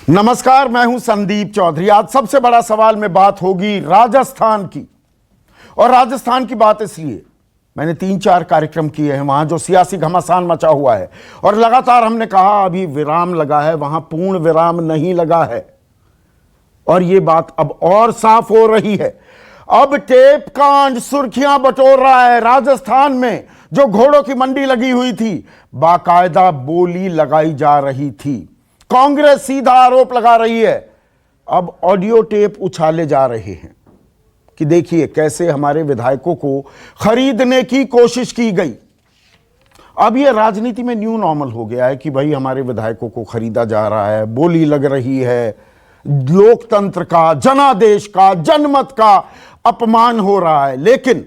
नमस्कार, मैं हूं संदीप चौधरी। आज सबसे बड़ा सवाल में बात होगी राजस्थान की। और राजस्थान की बात इसलिए, मैंने 3-4 कार्यक्रम किए हैं वहां जो सियासी घमासान मचा हुआ है, और लगातार हमने कहा अभी विराम लगा है, वहां पूर्ण विराम नहीं लगा है। और यह बात अब और साफ हो रही है। अब टेप कांड सुर्खियां बटोर रहा है। राजस्थान में जो घोड़ों की मंडी लगी हुई थी, बाकायदा बोली लगाई जा रही थी। कांग्रेस सीधा आरोप लगा रही है। अब ऑडियो टेप उछाले जा रहे हैं कि देखिए कैसे हमारे विधायकों को खरीदने की कोशिश की गई। अब यह राजनीति में न्यू नॉर्मल हो गया है कि भाई हमारे विधायकों को खरीदा जा रहा है, बोली लग रही है, लोकतंत्र का, जनादेश का, जनमत का अपमान हो रहा है। लेकिन,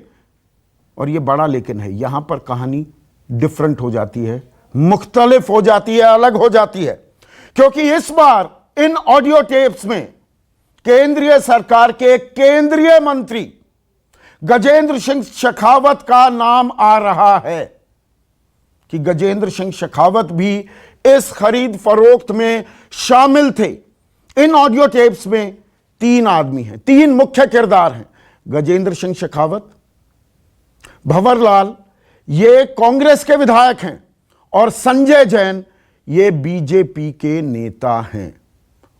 और यह बड़ा लेकिन है, यहां पर कहानी डिफरेंट हो जाती है, मुख्तलिफ हो जाती है, अलग हो जाती है। क्योंकि इस बार इन ऑडियो टेप्स में केंद्रीय सरकार के केंद्रीय मंत्री गजेंद्र सिंह शेखावत का नाम आ रहा है कि गजेंद्र सिंह शेखावत भी इस खरीद फरोख्त में शामिल थे। इन ऑडियो टेप्स में 3 आदमी हैं, 3 मुख्य किरदार हैं। गजेंद्र सिंह शेखावत, भंवर लाल, ये कांग्रेस के विधायक हैं, और संजय जैन, ये बीजेपी के नेता हैं।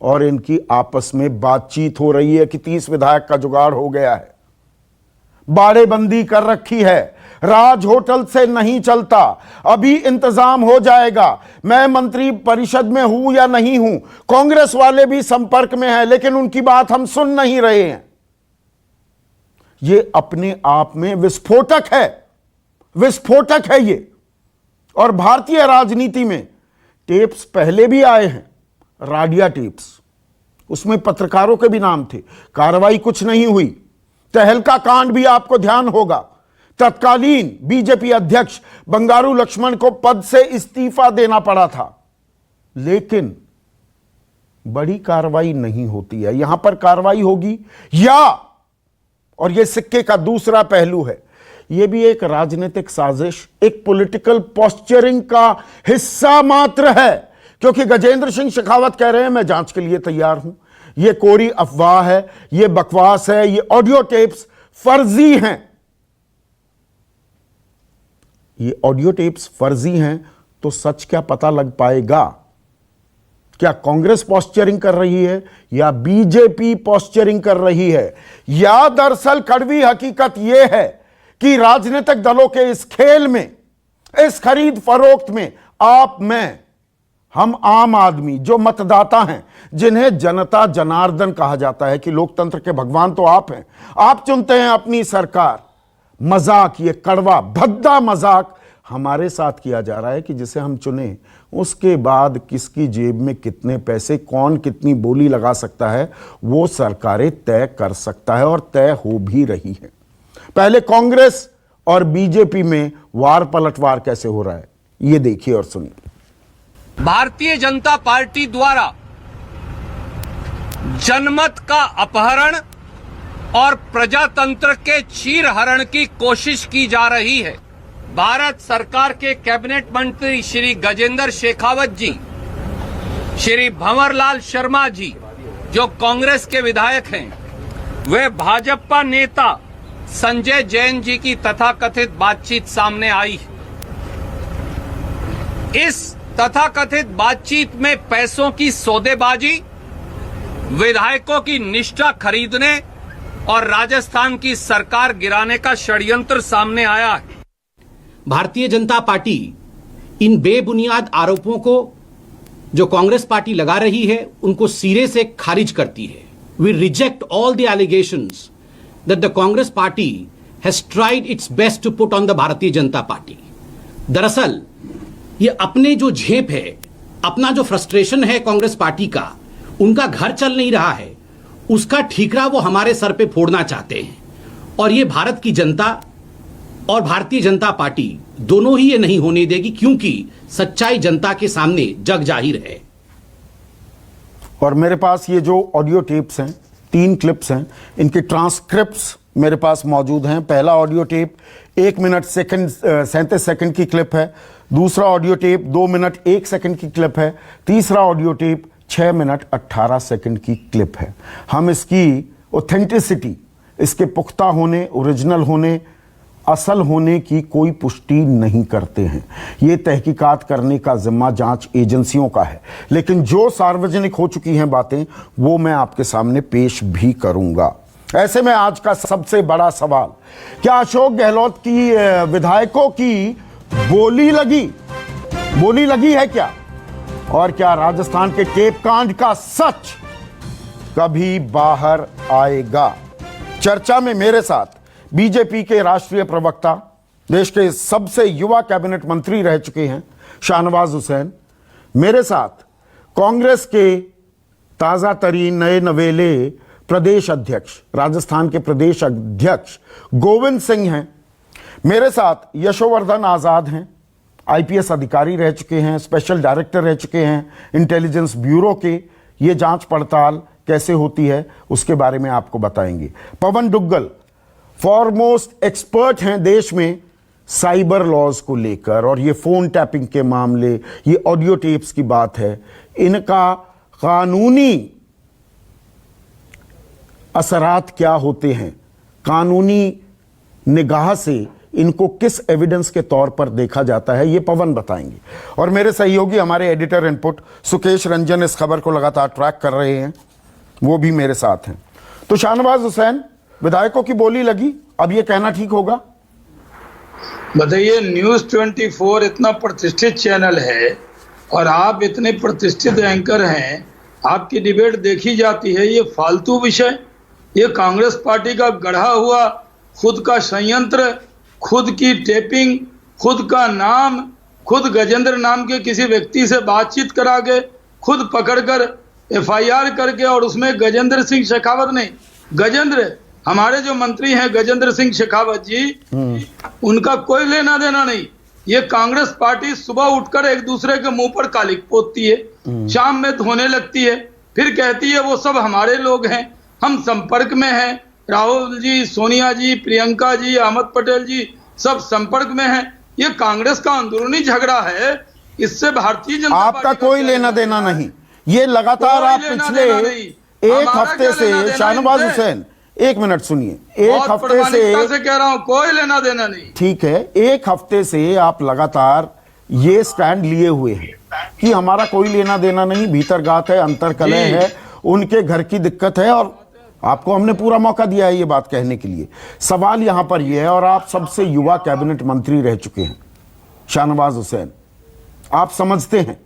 और इनकी आपस में बातचीत हो रही है कि 30 विधायक का जुगाड़ हो गया है, बाड़ेबंदी कर रखी है, राज होटल से नहीं चलता, अभी इंतजाम हो जाएगा, मैं मंत्री परिषद में हूं या नहीं हूं, कांग्रेस वाले भी संपर्क में हैं, लेकिन उनकी बात हम सुन नहीं रहे हैं। ये अपने आप में विस्फोटक है ये। और भारतीय राजनीति में टेप्स पहले भी आए हैं, राडिया टेप्स, उसमें पत्रकारों के भी नाम थे, कार्रवाई कुछ नहीं हुई। तहलका कांड भी आपको ध्यान होगा, तत्कालीन बीजेपी अध्यक्ष बंगारू लक्ष्मण को पद से इस्तीफा देना पड़ा था, लेकिन बड़ी कार्रवाई नहीं होती है। यहां पर कार्रवाई होगी या, और यह सिक्के का दूसरा पहलू है, यह भी एक राजनीतिक साजिश, एक पॉलिटिकल पोस्चरिंग का हिस्सा मात्र है। क्योंकि गजेंद्र सिंह शेखावत कह रहे हैं मैं जांच के लिए तैयार हूं, यह कोरी अफवाह है, यह बकवास है, यह ऑडियो टेप्स फर्जी हैं। ये ऑडियो टेप्स फर्जी हैं तो सच क्या पता लग पाएगा? क्या कांग्रेस पोस्चरिंग कर रही है या बीजेपी पोस्चरिंग कर रही है? या दरअसल कड़वी हकीकत यह है कि राजनीतिक दलों के इस खेल में, इस खरीद फरोख्त में आप, मैं, हम आम आदमी जो मतदाता हैं, जिन्हें जनता जनार्दन कहा जाता है कि लोकतंत्र के भगवान तो आप हैं, आप चुनते हैं अपनी सरकार, मजाक, ये कड़वा भद्दा मजाक हमारे साथ किया जा रहा है कि जिसे हम चुने उसके बाद किसकी जेब में कितने पैसे, कौन कितनी बोली लगा सकता है, वो सरकारें तय कर सकता है, और तय हो भी रही है। पहले कांग्रेस और बीजेपी में वार पलटवार कैसे हो रहा है, ये देखिए और सुनिए। भारतीय जनता पार्टी द्वारा जनमत का अपहरण और प्रजातंत्र के चीरहरण की कोशिश की जा रही है। भारत सरकार के कैबिनेट मंत्री श्री गजेंद्र शेखावत जी, श्री भंवर लाल शर्मा जी जो कांग्रेस के विधायक हैं, वे भाजपा नेता संजय जैन जी की तथाकथित बातचीत सामने आई। इस तथाकथित बातचीत में पैसों की सौदेबाजी, विधायकों की निष्ठा खरीदने और राजस्थान की सरकार गिराने का षड्यंत्र सामने आया है। भारतीय जनता पार्टी इन बेबुनियाद आरोपों को जो कांग्रेस पार्टी लगा रही है उनको सिरे से खारिज करती है। We reject all the allegations that the Congress party has tried its best to put on the Bharatiya Janata party. दरअसल ये अपने जो झेप है, अपना जो फ्रस्ट्रेशन है कांग्रेस पार्टी का, उनका घर चल नहीं रहा है, उसका ठीकरा वो हमारे सर पे फोड़ना चाहते हैं। और ये भारत की जनता और भारतीय जनता पार्टी दोनों ही ये नहीं होने देगी, क्योंकि सच्चाई जनता के सामने जग जाहिर है। और मेरे पास ये जो ऑडियो टेप्स हैं, 3 क्लिप्स हैं, इनके ट्रांसक्रिप्ट्स मेरे पास मौजूद हैं। पहला ऑडियो टेप 1 मिनट 37 सेकंड की क्लिप है, दूसरा ऑडियो टेप 2 मिनट 1 सेकंड की क्लिप है। तीसरा ऑडियो टेप 6 मिनट 18 सेकंड की क्लिप है। हम इसकी ऑथेंटिसिटी, इसके पुख्ता होने, ओरिजिनल होने, असल होने की कोई पुष्टि नहीं करते हैं। ये तहकीकात करने का जिम्मा जांच एजेंसियों का है, लेकिन जो सार्वजनिक हो चुकी हैं बातें वो मैं आपके सामने पेश भी करूंगा। ऐसे में आज का सबसे बड़ा सवाल, क्या अशोक गहलोत की विधायकों की बोली लगी है क्या? और क्या राजस्थान के टेप कांड का सच कभी बाहर आएगा? चर्चा में मेरे साथ बीजेपी के राष्ट्रीय प्रवक्ता, देश के सबसे युवा कैबिनेट मंत्री रह चुके हैं शाहनवाज हुसैन, मेरे साथ कांग्रेस के ताजा तरीन नए नवेले प्रदेश अध्यक्ष, राजस्थान के प्रदेश अध्यक्ष गोविंद सिंह हैं, मेरे साथ यशोवर्धन आजाद हैं, आईपीएस अधिकारी रह चुके हैं, स्पेशल डायरेक्टर रह चुके हैं इंटेलिजेंस ब्यूरो के। ये जांच पड़ताल कैसे होती है उसके बारे में आपको बताएंगे। पवन डुग्गल फॉरमोस्ट एक्सपर्ट हैं देश में साइबर लॉज को लेकर, और ये फोन टैपिंग के मामले, ये ऑडियो टेप्स की बात है, इनका कानूनी असरात क्या होते हैं, कानूनी निगाह से इनको किस एविडेंस के तौर पर देखा जाता है, ये पवन बताएंगे। और मेरे सहयोगी हमारे एडिटर इनपुट सुकेश रंजन इस खबर को लगातार ट्रैक कर रहे हैं, वो भी मेरे साथ हैं। तो शाहनवाज हुसैन, विधायकों की बोली लगी, अब ये कहना ठीक होगा? बताइए, न्यूज 24 इतना प्रतिष्ठित चैनल है और आप इतने प्रतिष्ठित एंकर हैं, आपकी डिबेट देखी जाती है, ये फालतू विषय, ये कांग्रेस पार्टी का गढ़ा हुआ खुद का संयंत्र, खुद की टेपिंग, खुद का नाम, खुद गजेंद्र नाम के किसी व्यक्ति से बातचीत करा के, खुद पकड़कर एफआईआर करके, और उसमें गजेंद्र सिंह शेखावत नहीं, गजेंद्र हमारे जो मंत्री हैं गजेंद्र सिंह शेखावत जी, उनका कोई लेना देना नहीं। ये कांग्रेस पार्टी सुबह उठकर एक दूसरे के मुंह पर कालिक पोतती है, शाम में धोने लगती है, फिर कहती है वो सब हमारे लोग हैं, हम संपर्क में हैं, राहुल जी, सोनिया जी, प्रियंका जी, अहमद पटेल जी सब संपर्क में हैं। ये कांग्रेस का अंदरूनी झगड़ा है, इससे भारतीय जनता आपका कोई लेना देना नहीं। ये लगातार आप पिछले एक हफ्ते से, शाहनवाज हुसैन एक मिनट सुनिए, एक हफ्ते से कह रहा हूं, कोई लेना देना नहीं। ठीक है, एक हफ्ते से आप लगातार ये स्टैंड लिए हुए हैं कि हमारा कोई लेना देना नहीं, भीतरघात है, अंतर्कलह है, उनके घर की दिक्कत है, और आपको हमने पूरा मौका दिया है ये बात कहने के लिए। सवाल यहां पर यह है, और आप सबसे युवा कैबिनेट मंत्री रह चुके हैं शाहनवाज हुसैन, आप समझते हैं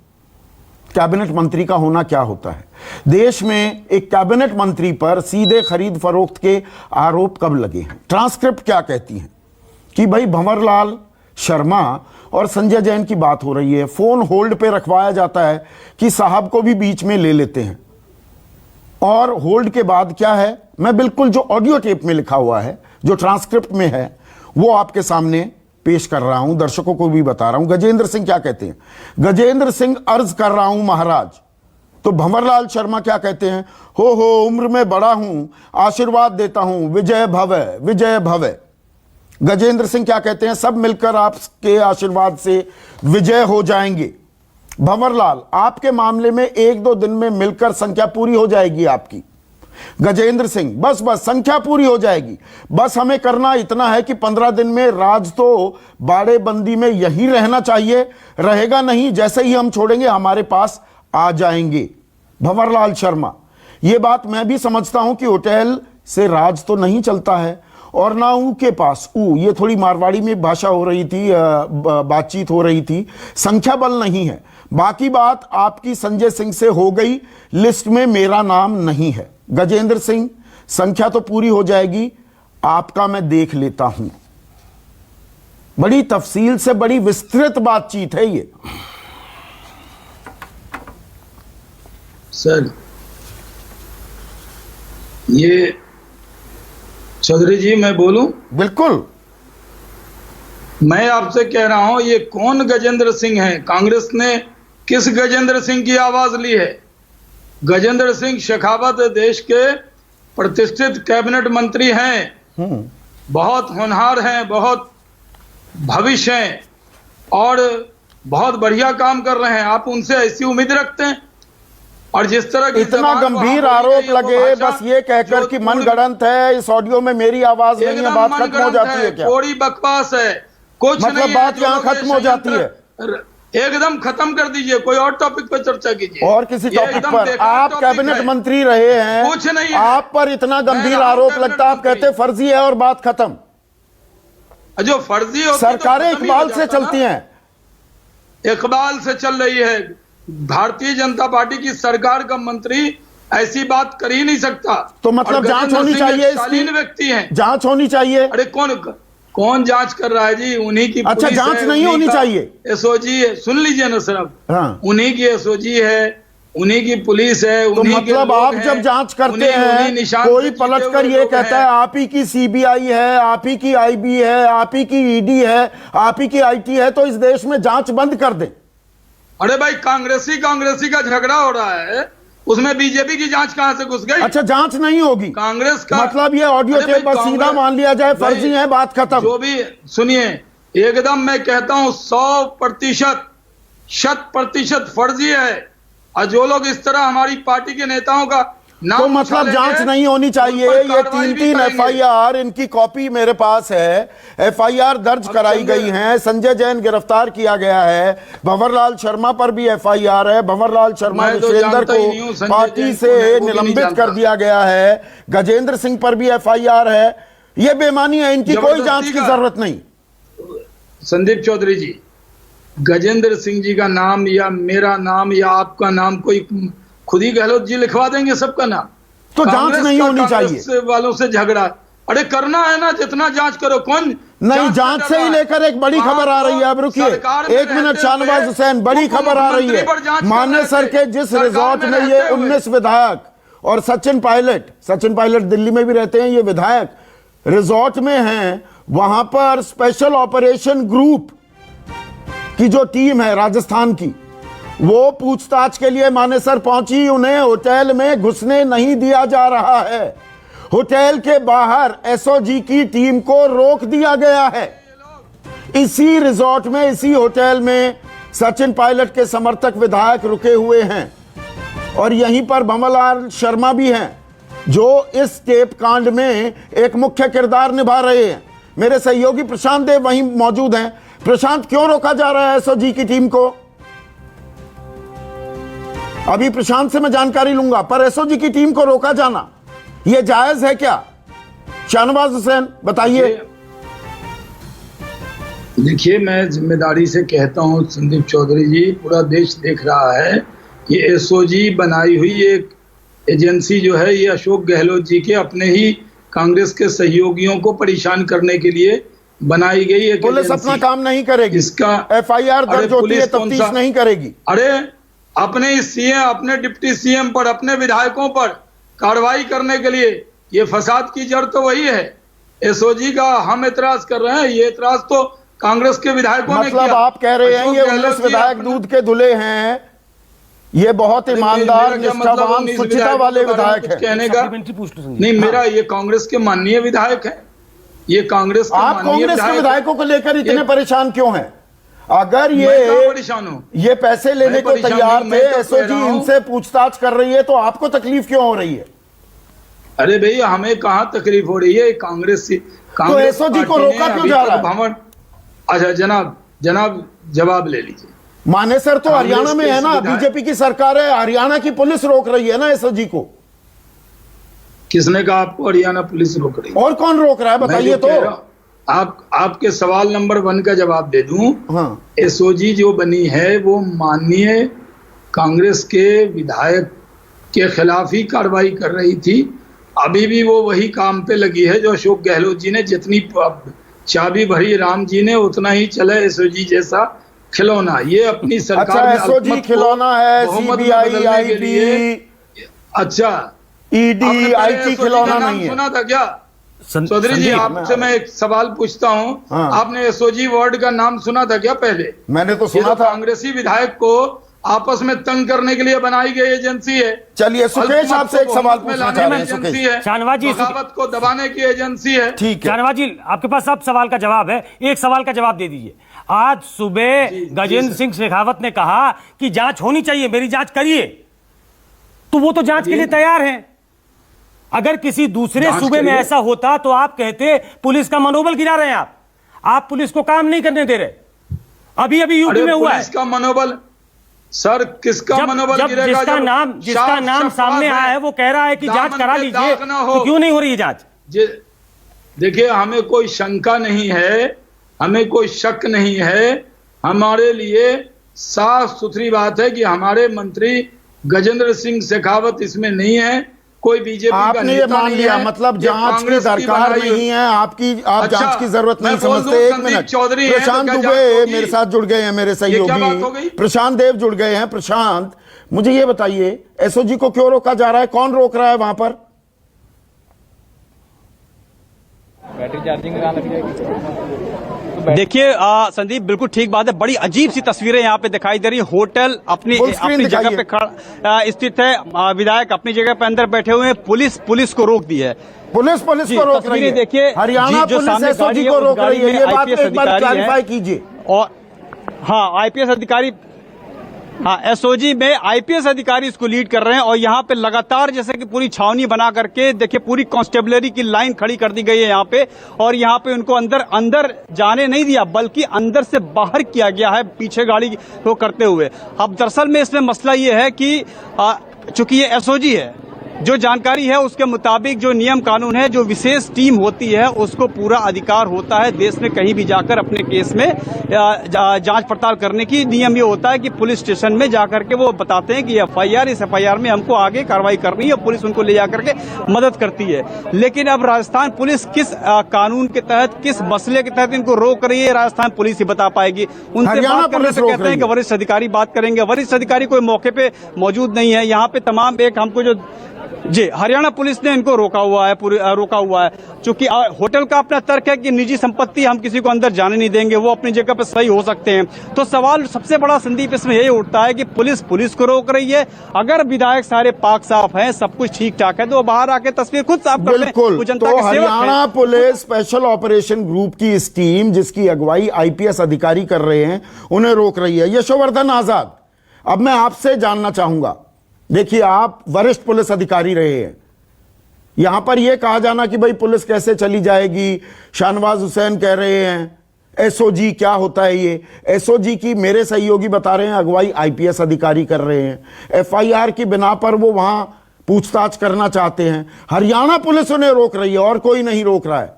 कैबिनेट मंत्री का होना क्या होता है। देश में एक कैबिनेट मंत्री पर सीधे खरीद फरोख्त के आरोप कब लगे हैं? ट्रांसक्रिप्ट क्या कहती हैं कि भाई भंवरलाल शर्मा और संजय जैन की बात हो रही है, फोन होल्ड पे रखवाया जाता है कि साहब को भी बीच में ले लेते हैं, और होल्ड के बाद क्या है, मैं बिल्कुल जो ऑडियो टेप में लिखा हुआ है, जो ट्रांसक्रिप्ट में है, वो आपके सामने पेश कर रहा हूं, दर्शकों को भी बता रहा हूं। गजेंद्र सिंह क्या कहते हैं? गजेंद्र सिंह, अर्ज कर रहा हूं महाराज। तो भंवरलाल शर्मा क्या कहते हैं? हो उम्र में बड़ा हूं, आशीर्वाद देता हूं, विजय भवै विजय भवै। गजेंद्र सिंह क्या कहते हैं? सब मिलकर आपके आशीर्वाद से विजय हो जाएंगे। भंवरलाल, आपके मामले में 1-2 दिन में मिलकर संख्या पूरी हो जाएगी आपकी। गजेंद्र सिंह, बस संख्या पूरी हो जाएगी, बस हमें करना इतना है कि 15 दिन में राज तो बाड़ेबंदी में यही रहना चाहिए, रहेगा नहीं, जैसे ही हम छोड़ेंगे हमारे पास आ जाएंगे। भंवरलाल शर्मा, ये बात मैं भी समझता हूं कि होटल से राज तो नहीं चलता है, और ना ऊ के पास, ये थोड़ी मारवाड़ी में भाषा हो रही थी, बातचीत हो रही थी, संख्या बल नहीं है। बाकी बात आपकी संजय सिंह से हो गई, लिस्ट में मेरा नाम नहीं है। गजेंद्र सिंह, संख्या तो पूरी हो जाएगी, आपका मैं देख लेता हूं। बड़ी तफसील से बड़ी विस्तृत बातचीत है ये। सर, ये चौधरी जी मैं बोलूं? बिल्कुल। मैं आपसे कह रहा हूं, ये कौन गजेंद्र सिंह है? कांग्रेस ने किस गजेंद्र सिंह की आवाज ली है? गजेंद्र सिंह शेखावत देश के प्रतिष्ठित कैबिनेट मंत्री हैं, बहुत होनहार हैं, बहुत भविष्य हैं, और बहुत बढ़िया काम कर रहे हैं, आप उनसे ऐसी उम्मीद रखते हैं? और जिस तरह की इतना जबान गंभीर वहां बोली आरोप गई है, वो लगे भाषा बस ये कहकर जो कि मनगढ़ंत है, इस ऑडियो में मेरी आवाज नहीं है, एकदम बात खत्म हो मनगढ़ंत जाती है है, क्या? थोड़ी बकवास है, कुछ मतलब नहीं है, बात जो यहाँ लोग ये खत्म हो जाती संयंत्र एकदम खत्म कर दीजिए, कोई और टॉपिक पर चर्चा कीजिए। और किसी ये टॉपिक एकदम पर बेकार आप टॉपिक कैबिनेट है। मंत्री रहे हैं, कुछ नहीं है। आप पर इतना गंभीर मैं आरोप कैबिनेट लगता है, आप मंत्री। कहते फर्जी है और बात खत्म। जो फर्जी होती सरकारें तो खत्म ही हो इकबाल से जाता चलती ना। हैं। इकबाल से चल रही है। भारतीय जनता पार्टी की सरकार का मंत्री ऐसी बात कर ही नहीं सकता। तो मतलब और जांच गजेंद्र होनी सिंह चाहिए एक शालीन इसकी? व्यक्ति हैं। जांच होनी चाहिए। अरे कौन जांच कर रहा है जी? उन्हीं की अच्छा, पुलिस जांच है, नहीं उन्हीं होनी का चाहिए। एसओजी है। सुन लीजिए ना सर, अब हाँ। उन्हीं की एसओजी है, उन्हीं की पुलिस है, तो उन्हीं के मतलब लोग आप हैं, जब जांच करते उन्हीं हैं, निशान कोई से जीते पलटकर हुए ये लोग कहता हैं। है आप ही की सीबीआई है, आप ही की आईबी है, आप ही की ईडी है, आप ही की आईटी है, तो इस देश में जांच बंद कर दें। अरे भाई, कांग्रेसी का झगड़ा हो रहा है, उसमें बीजेपी की जांच कहां से घुस गई? अच्छा, जांच नहीं होगी? कांग्रेस का मतलब ये ऑडियो अरे टेप भाई, पर सीधा कांग्रेस- मान लिया जाए फर्जी भाई, है, बात खत्म। जो भी सुनिए, एकदम मैं कहता हूं 100% 100% फर्जी है। और जो लोग इस तरह हमारी पार्टी के नेताओं का नाम तो मतलब उछालेंगे, जांच नहीं होनी चाहिए। उन पर ये कार्रवाई भी 3 करेंगे। एफआईआर, इनकी कॉपी मेरे पास है, एफआईआर दर्ज अब कराई संजय- गई हैं, संजय जैन गिरफ्तार किया गया है, भंवरलाल शर्मा पर भी एफआईआर है, भंवरलाल शर्मा मैं तो विशेंद्र जानता ही को नहीं हूं संजय पार्टी जैन से कौन है, वो भी नहीं निलंबित जानता। कर दिया गया है, गजेंद्र सिंह पर भी एफआईआर है। ये बेमानी है, इनकी कोई जांच की जबरदस्ती का- जरूरत नहीं। संदीप चौधरी जी, गजेंद्र सिंह जी का नाम या मेरा नाम या आपका नाम कोई खुद ही गहलोत जी लिखवा देंगे सबका नाम। तो जांच कांग्रेस नहीं का होनी कांग्रेस चाहिए। वालों से झगड़ा, अरे करना है ना, जितना जांच करो। कौन नहीं, जांच से ही लेकर एक बड़ी खबर आ रही है। अब रुकिए एक मिनट, शाहनवाज हुसैन, बड़ी खबर आ रही है। मानेसर के जिस रिजॉर्ट में ये 19 विधायक और सचिन पायलट दिल्ली में भी रहते हैं, ये विधायक रिजॉर्ट में हैं, वहां पर स्पेशल ऑपरेशन ग्रुप की जो टीम है राजस्थान की, वो पूछताछ के लिए मानेसर पहुंची। उन्हें होटल में घुसने नहीं दिया जा रहा है। होटल के बाहर एसओजी की टीम को रोक दिया गया है। इसी रिजॉर्ट में, इसी होटल में सचिन पायलट के समर्थक विधायक रुके हुए हैं और यहीं पर भंवरलाल शर्मा भी हैं, जो इस टेप कांड में एक मुख्य किरदार निभा रहे हैं। मेरे सहयोगी प्रशांत देव वहीं मौजूद हैं। प्रशांत, क्यों रोका जा रहा है एसओजी की टीम को? अभी प्रशांत से मैं जानकारी लूंगा, पर एसओजी की टीम को रोका जाना यह जायज है क्या? शाहनवाज हुसैन बताइए। देखिए, मैं जिम्मेदारी से कहता हूं संदीप चौधरी जी, पूरा देश देख रहा है, ये एसओजी बनाई हुई एक एजेंसी जो है, ये अशोक गहलोत जी के अपने ही कांग्रेस के सहयोगियों को परेशान करने के लिए बनाई गई एक पुलिस एजेंसी। अपना काम नहीं करेगी, इसका एफआईआर अरे दर्ज होती है, पुलिस कौन तफ्तीश सा- नहीं करेगी। अरे अपने सीएम, अपने डिप्टी सीएम पर, अपने विधायकों पर कार्रवाई करने के लिए, ये फसाद की जड़ तो वही है। एसओजी का हम एतराज कर रहे हैं, ये एतराज तो कांग्रेस के विधायकों ने किया। मतलब आप कह रहे हैं अशोक ये गहलोत 19 जी विधायक अपना- दूध के धुले हैं, ये बहुत अरे ईमानदार, मेरा क्या मतलब, निष्ठावान, 19 सुचिता विधायकों वाले के बारे में विधायक कुछ हैं। कहने का नहीं, मेरा ये कांग्रेस के माननीय विधायक है, ये कांग्रेस के आप माननीय कांग्रेस के विधायक विधायकों को लेकर इतने ये- परेशान क्यों हैं? अगर मैं कहाँ ये परेशान हूँ? ये पैसे लेने मैं को परेशान तैयार नहीं, थे, मैं तो कह एसओजी रहा हूं- इनसे पूछताछ कर रही है, तो आपको तकलीफ क्यों हो रही है? अरे भैया, हमें कहाँ तकलीफ हो रही है? कांग्रेस एसओजी को रोका क्यों जा रहा है? अच्छा जनाब जवाब ले लीजिए। मानेसर तो कांग्रेस हरियाणा में के है ना, विधायक- बीजेपी की सरकार है, हरियाणा की पुलिस रोक रही है ना एसओजी को। किसने कहा आपको हरियाणा पुलिस रोक रही है? और कौन रोक रहा है मैं बताइए जो तो। कह रहा हूं, आपके सवाल नंबर 1 का जवाब दे दूं। हाँ, एसओजी जो बनी है वो माननीय कांग्रेस के विधायक के खिलाफ ही कार्रवाई कर रही थी। अभी भी वो वही काम पे लगी है जो अशोक गहलोत जी ने जितनी चाबी भरी, राम जी ने उतना ही चला एसओजी जैसा खिलौना। ये अपनी सरकार अच्छा, में एसओजी अल्पमत को खिलौना है, बहुमत में सीबीआई, बदलने के लिए- आईबी, अच्छा, ईडी, आपने पहले आईटी SOG खिलौना का नाम नहीं है। सुना था क्या? चौधरी जी, संदीप, आपसे मैं एक सवाल पूछता हूं, हाँ। आपने एसओजी वर्ड का नाम सुना था क्या पहले? मैंने तो ये सुना तो था। कांग्रेसी विधायक को आपस में तंग करने के लिए बनाई गई एजेंसी है। चलिए सुकेश, आपसे एक सवाल पूछना चाह रहे हैं। एजेंसी सुकेश, है, शाहनवाज जी, बगावत को दबाने की एजेंसी है। ठीक है। शाहनवाज जी, आपके पास सब सवाल का जवाब है, एक सवाल का जवाब दे दीजिए। आज सुबह गजेंद्र सिंह शेखावत ने कहा कि जांच होनी चाहिए, मेरी जांच करिए, तो वो तो जांच के लिए तैयार हैं। अगर किसी दूसरे सूबे में ऐसा होता तो आप कहते पुलिस का मनोबल गिरा रहे हैं, आप पुलिस को काम नहीं करने दे रहे। अभी अभी यूपी में हुआ है। पुलिस का मनोबल सर, किसका मनोबल गिरेगा? जिसका नाम सामने आया है वो कह रहा है कि जांच करा लीजिए, तो क्यों नहीं हो रही है जांच? देखिए, हमें कोई शंका नहीं है, हमें कोई शक नहीं है। हमारे लिए साफ सुथरी बात है कि हमारे मंत्री गजेंद्र सिंह शेखावत इसमें नहीं है, कोई बीजेपी का आपने ये मान लिया, मतलब जांच की दरकार नहीं है आपकी, आप जांच की जरूरत नहीं समझते। एक मिनट, चौधरी प्रशांत दुबे मेरे साथ जुड़ गए हैं, मेरे सहयोगी प्रशांत देव जुड़ गए हैं। प्रशांत, मुझे ये बताइए, एसओजी को क्यों रोका जा रहा है, कौन रोक रहा है वहां पर? बैटरी चार्जिंग लगाना लग देखिए संदीप, बिल्कुल ठीक बात है। बड़ी अजीब सी तस्वीरें यहाँ पे दिखाई दे रही है। होटल अपनी जगह पे स्थित है, विधायक अपनी जगह पे अंदर बैठे हुए हैं, पुलिस को रोक दी है। पुलिस को रोक रही है। देखिए, हरियाणा पुलिस एसओजी को रोक रही है, ये बात एक बार क्लैरिफाई कीजिए। और हाँ, आईपीएस अधिकारी, हाँ, एसओजी में आईपीएस अधिकारी इसको लीड कर रहे हैं। और यहाँ पे लगातार जैसे कि पूरी छावनी बना करके देखिए, पूरी कांस्टेबलरी की लाइन खड़ी कर दी गई है यहाँ पे। और यहाँ पे उनको अंदर जाने नहीं दिया, बल्कि अंदर से बाहर किया गया है, पीछे गाड़ी को करते हुए। अब दरअसल में इसमें मसला ये है कि चूंकि ये एसओजी है, जो जानकारी है उसके मुताबिक जो नियम कानून है, जो विशेष टीम होती है उसको पूरा अधिकार होता है देश में कहीं भी जाकर अपने केस में जांच पड़ताल करने की। नियम ये होता है कि पुलिस स्टेशन में जाकर के वो बताते हैं कि एफआईआर, इस एफआईआर में हमको आगे कार्रवाई करनी है, और पुलिस उनको ले जाकर के मदद करती है। लेकिन अब राजस्थान पुलिस किस कानून के तहत, किस मसले के तहत इनको रोक रही है, राजस्थान पुलिस ही बता पाएगी। उनसे बात करने से कहते हैं कि वरिष्ठ अधिकारी बात करेंगे। वरिष्ठ अधिकारी कोई मौके पे मौजूद नहीं है यहाँ पे। तमाम एक हमको जो हरियाणा पुलिस ने इनको रोका हुआ है। चूंकि होटल का अपना तर्क है कि निजी संपत्ति, हम किसी को अंदर जाने नहीं देंगे, वो अपनी जगह पर सही हो सकते हैं। तो सवाल सबसे बड़ा संदीप इसमें यही उठता है कि पुलिस को रोक रही है। अगर विधायक सारे पाक साफ हैं, सब कुछ ठीक ठाक है, तो बाहर आके तस्वीर खुद साफ कर लें। बिल्कुल, तो Haryana police special operation group की इस टीम, जिसकी अगुवाई आईपीएस अधिकारी कर रहे हैं, उन्हें रोक रही है। यशोवर्धन आजाद, अब मैं आपसे जानना चाहूंगा, देखिए आप वरिष्ठ पुलिस अधिकारी रहे हैं, यहां पर यह कहा जाना कि भाई पुलिस कैसे चली जाएगी, शाहनवाज हुसैन कह रहे हैं एसओजी क्या होता है, ये एसओजी की मेरे सहयोगी बता रहे हैं अगुवाई आईपीएस अधिकारी कर रहे हैं, एफआईआर की बिना पर वो वहां पूछताछ करना चाहते हैं। हरियाणा पुलिस उन्हें रोक रही है और कोई नहीं रोक रहा है।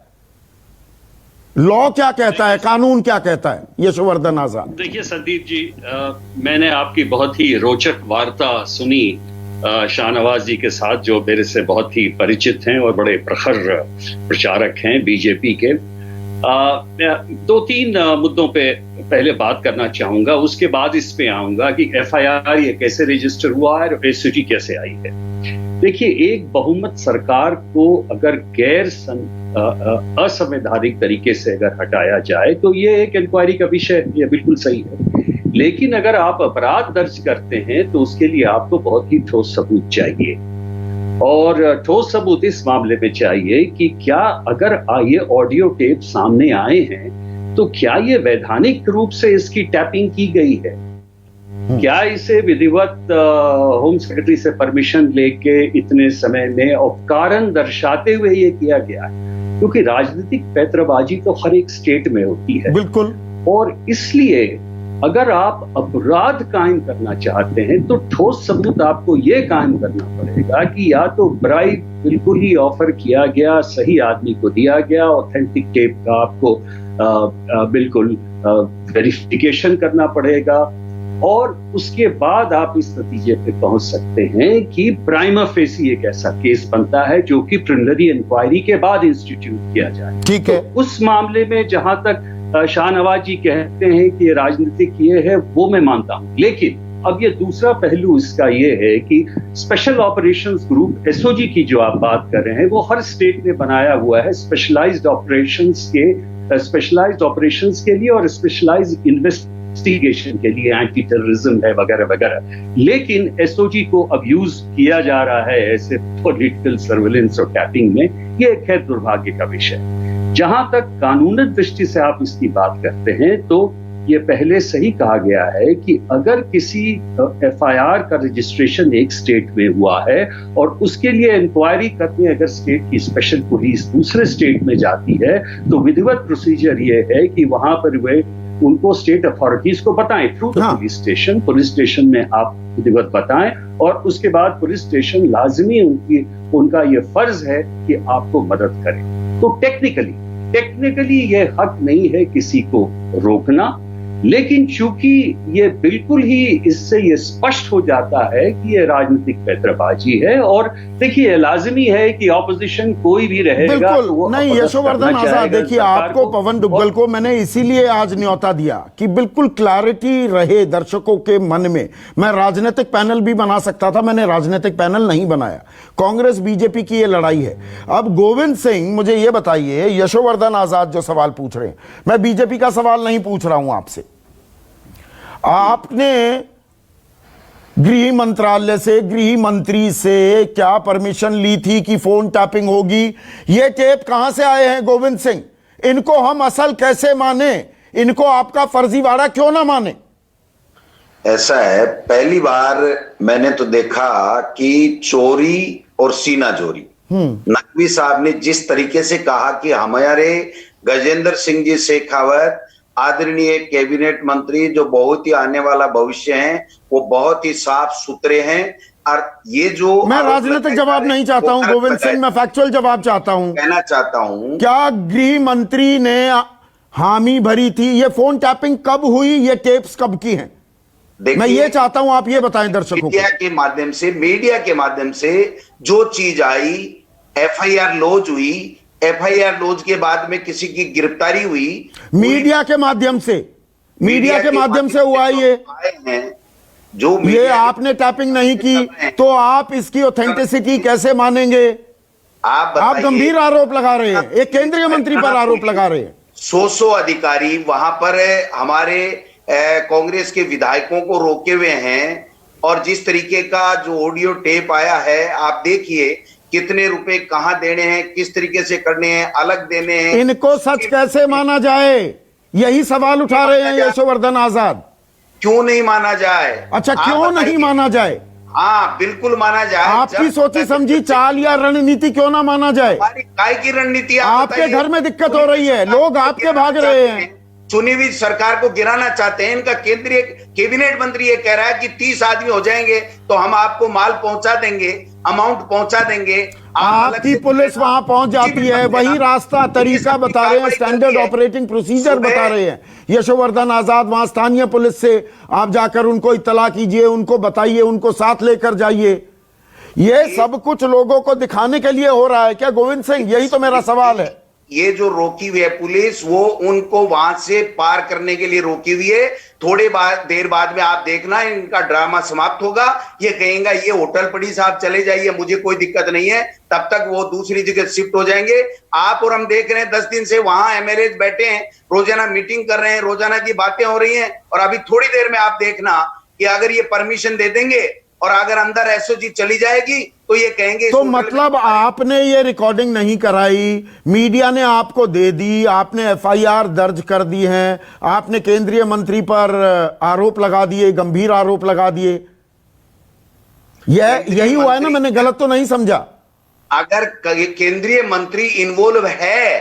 लॉ क्या कहता है, कानून क्या कहता है? यशोवर्धन आजाद। देखिए संदीप जी, मैंने आपकी बहुत ही रोचक वार्ता सुनी शाहनवाज जी के साथ, जो मेरे से बहुत ही परिचित हैं और बड़े प्रखर प्रचारक हैं बीजेपी के। दो तीन मुद्दों पे पहले बात करना चाहूंगा, उसके बाद इस पे आऊंगा कि एफआईआर ये कैसे रजिस्टर हुआ है और एसओजी कैसे आई है। देखिए, एक बहुमत सरकार को अगर गैर असंवैधानिक तरीके से अगर हटाया जाए तो ये एक इंक्वायरी का विषय, ये बिल्कुल सही है। लेकिन अगर आप अपराध दर्ज करते हैं तो उसके लिए आपको बहुत ही ठोस सबूत चाहिए। और ठोस सबूत इस मामले में चाहिए कि क्या अगर ये ऑडियो टेप सामने आए हैं तो क्या ये वैधानिक रूप से इसकी टैपिंग की गई है, क्या इसे विधिवत होम सेक्रेटरी से परमिशन लेके इतने समय में और कारण दर्शाते हुए ये किया गया है, क्योंकि राजनीतिक पैंतराबाजी तो हर एक स्टेट में होती है। बिल्कुल। और इसलिए अगर आप अपराध कायम करना चाहते हैं तो ठोस सबूत आपको ये कायम करना पड़ेगा कि या तो ब्राइब बिल्कुल ही ऑफर किया गया, सही आदमी को दिया गया, ऑथेंटिक टेप का आपको बिल्कुल वेरिफिकेशन करना पड़ेगा, और उसके बाद आप इस नतीजे पे पहुंच सकते हैं कि प्राइमा फेसी एक ऐसा केस बनता है जो कि प्रिलिमिनरी इंक्वायरी के बाद इंस्टीट्यूट किया जाए। ठीक है। तो उस मामले में जहां तक शाहनवाज जी कहते हैं कि ये राजनीतिक ये है, वो मैं मानता हूं। लेकिन अब ये दूसरा पहलू इसका ये है कि स्पेशल ऑपरेशंस ग्रुप एसओजी की जो आप बात कर रहे हैं, वो हर स्टेट ने बनाया हुआ है स्पेशलाइज्ड ऑपरेशंस के लिए और स्पेशलाइज्ड इन्वेस्टिगेशन के लिए, एंटी टेररिज्म है वगैरह वगैरह। लेकिन एसओजी को अब यूज किया जा रहा है ऐसे पॉलिटिकल सर्वेलेंस और टैपिंग में, ये एक है दुर्भाग्य का विषय। जहां तक कानूनी दृष्टि से आप इसकी बात करते हैं तो ये पहले सही कहा गया है कि अगर किसी एफआईआर का रजिस्ट्रेशन एक स्टेट में हुआ है और उसके लिए इंक्वायरी करने अगर स्टेट की स्पेशल पुलिस दूसरे स्टेट में जाती है, तो विधिवत प्रोसीजर ये है कि वहां पर वे उनको स्टेट अथॉरिटीज को बताएं थ्रू द पुलिस स्टेशन में आप विधिवत बताएं, और उसके बाद पुलिस स्टेशन लाजमी उनका ये फर्ज है कि आपको मदद करे। तो टेक्निकली ये हक नहीं है किसी को रोकना, लेकिन चूंकि ये बिल्कुल ही इससे ये स्पष्ट हो जाता है कि ये राजनीतिक पैंतराबाजी है, और देखिए लाजमी है कि ऑपोजिशन कोई भी रहेगा बिल्कुल तो वो नहीं। यशोवर्धन आजाद, देखिए आपको पवन दुग्गल को मैंने इसीलिए आज न्योता दिया कि बिल्कुल क्लैरिटी रहे दर्शकों के मन में। मैं राजनीतिक पैनल भी बना सकता था, मैंने राजनीतिक पैनल नहीं बनाया। कांग्रेस बीजेपी की ये लड़ाई है। अब गोविंद सिंह मुझे ये बताइए, यशोवर्धन आजाद जो सवाल पूछ रहे हैं, मैं बीजेपी का सवाल नहीं पूछ रहा हूं आपसे। आपने गृह मंत्रालय से, गृह मंत्री से क्या परमिशन ली थी कि फोन टैपिंग होगी? ये टेप कहां से आए हैं गोविंद सिंह? इनको हम असल कैसे माने? इनको आपका फर्जीवाड़ा क्यों ना माने? ऐसा है, पहली बार मैंने तो देखा कि चोरी और सीना चोरी। नकवी साहब ने जिस तरीके से कहा कि हमारे गजेंद्र सिंह जी शेखावत आदरणीय कैबिनेट मंत्री जो बहुत ही आने वाला भविष्य हैं, वो बहुत ही साफ सुथरे हैं, और ये जो मैं राजनीतिक जवाब नहीं चाहता हूं गोविंद सिंह, मैं फैक्चुअल जवाब चाहता हूं। कहना चाहता हूं, क्या गृह मंत्री ने हामी भरी थी? ये फोन टैपिंग कब हुई? ये टेप्स कब की हैं? मैं ये चाहता हूं आप ये बताएं दर्शकों को। मीडिया के माध्यम से जो चीज आई, एफआईआर लॉन्च हुई, एफआईआर लॉन्च के बाद में किसी की गिरफ्तारी हुई, मीडिया के माध्यम से हुआ ये आपने टैपिंग नहीं की, तो आप इसकी ऑथेंटिसिटी कैसे मानेंगे? आप गंभीर आरोप लगा रहे हैं, एक केंद्रीय मंत्री पर आरोप लगा रहे हैं। 100 अधिकारी वहां पर हमारे कांग्रेस के विधायकों को रोके हुए हैं, और जिस तरीके का जो ऑडियो टेप आया है, आप देखिए कितने रुपए कहां देने हैं, किस तरीके से करने हैं, अलग देने हैं। इनको सच कैसे माना जाए? यही सवाल उठा रहे हैं यशोवर्धन आजाद। क्यों नहीं माना जाए? अच्छा, क्यों नहीं माना जाए? हाँ, बिल्कुल माना जाए। आपकी सोची समझी चाल या रणनीति क्यों ना माना जाए? हमारी काय की रणनीति? आपके घर में दिक्कत हो रही है, लोग आपके भाग रहे हैं, चुनी हुई सरकार को गिराना चाहते हैं। इनका केंद्रीय कैबिनेट मंत्री ये कह रहा है कि 30 आदमी हो जाएंगे तो हम आपको माल पहुंचा देंगे, अमाउंट पहुंचा देंगे। आपकी पुलिस वहां पहुंच जाती है, वही रास्ता तरीका बता रहे हैं, स्टैंडर्ड ऑपरेटिंग प्रोसीजर बता रहे हैं यशोवर्धन आजाद। वहां स्थानीय पुलिस से आप जाकर उनको इत्तला कीजिए, उनको बताइए, उनको साथ लेकर जाइए। ये सब कुछ लोगों को दिखाने के लिए हो रहा है क्या गोविंद सिंह? यही तो मेरा सवाल है। ये जो रोकी हुई है पुलिस, वो उनको वहां से पार करने के लिए रोकी हुई है। थोड़े देर बाद में आप देखना इनका ड्रामा समाप्त होगा। ये कहेंगे ये होटल पड़ी साहब चले जाइए, मुझे कोई दिक्कत नहीं है, तब तक वो दूसरी जगह शिफ्ट हो जाएंगे। आप और हम देख रहे हैं 10 दिन से वहां एमएलए बैठे हैं, रोजाना मीटिंग कर रहे हैं, रोजाना की बातें हो रही हैं, और अभी थोड़ी देर में आप देखना कि अगर ये परमिशन दे देंगे और अगर अंदर एसओजी चली जाएगी तो ये कहेंगे। तो मतलब आपने ये रिकॉर्डिंग नहीं कराई, मीडिया ने आपको दे दी, आपने एफआईआर दर्ज कर दी है, आपने केंद्रीय मंत्री पर आरोप लगा दिए, गंभीर आरोप लगा दिए। यही हुआ है ना? मैंने गलत तो नहीं समझा? अगर केंद्रीय मंत्री इन्वॉल्व है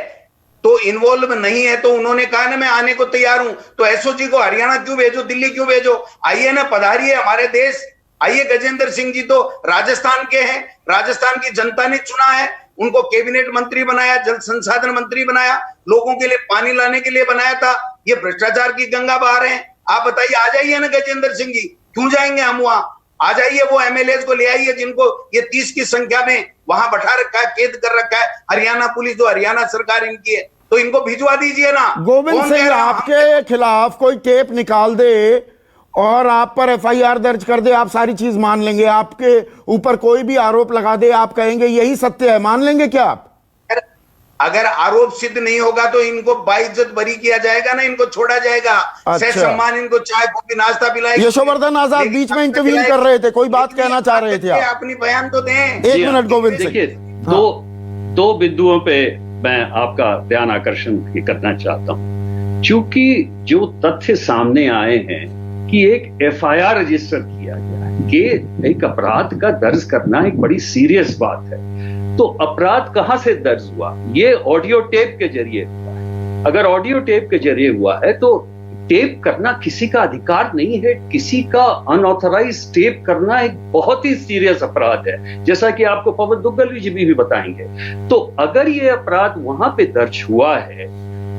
तो इन्वॉल्व नहीं है तो उन्होंने कहा ना मैं आने को तैयार हूं, तो एसओजी को हरियाणा क्यों भेजो, दिल्ली क्यों भेजो? आइए ना, पधारिए हमारे देश, आइए। गजेंद्र सिंह जी तो राजस्थान के हैं, राजस्थान की जनता ने चुना है, उनको कैबिनेट मंत्री बनाया, जल संसाधन मंत्री बनाया, लोगों के लिए पानी लाने के लिए बनाया था। ये भ्रष्टाचार की गंगा बहा रहे हैं। आप बताइए, आ जाइए ना गजेंद्र सिंह जी, क्यों जाएंगे हम वहां? आ जाइए, वो एमएलए को ले आइए जिनको ये 30 की संख्या में वहां बैठा रखा है, कैद कर रखा है हरियाणा पुलिस, जो हरियाणा सरकार इनकी है, तो इनको भिजवा दीजिए ना। गोविंद सिंह आपके खिलाफ कोई टेप निकाल दे और आप पर एफआईआर दर्ज कर दे, आप सारी चीज मान लेंगे? आपके ऊपर कोई भी आरोप लगा दे, आप कहेंगे यही सत्य है, मान लेंगे क्या आप? अगर आरोप सिद्ध नहीं होगा तो इनको बाइज्जत बरी किया जाएगा ना, इनको छोड़ा जाएगा। अच्छा। सम्मान इनको चाय कॉफी नाश्ता पिलाएगा। यशोवर्धन आजाद बीच में इंटरव्यू कर रहे थे, कोई बात कहना चाह रहे थे आप? अपनी बयान तो दें। 1 मिनट गोविंद सिंह। देखिए, दो बिंदुओं पे मैं आपका ध्यान आकर्षण करना चाहता हूं। चूंकि जो तथ्य सामने आए हैं कि एक एफआईआर रजिस्टर किया गया है कि एक अपराध का दर्ज करना एक बड़ी सीरियस बात है, तो अपराध कहां से दर्ज हुआ? ये ऑडियो टेप के जरिए हुआ है। अगर ऑडियो टेप के जरिए हुआ है तो टेप करना किसी का अधिकार नहीं है। किसी का अनऑथराइज टेप करना एक बहुत ही सीरियस अपराध है, जैसा कि आपको पवन दुग्गल जी भी बताएंगे। तो अगर ये अपराध वहां पे दर्ज हुआ है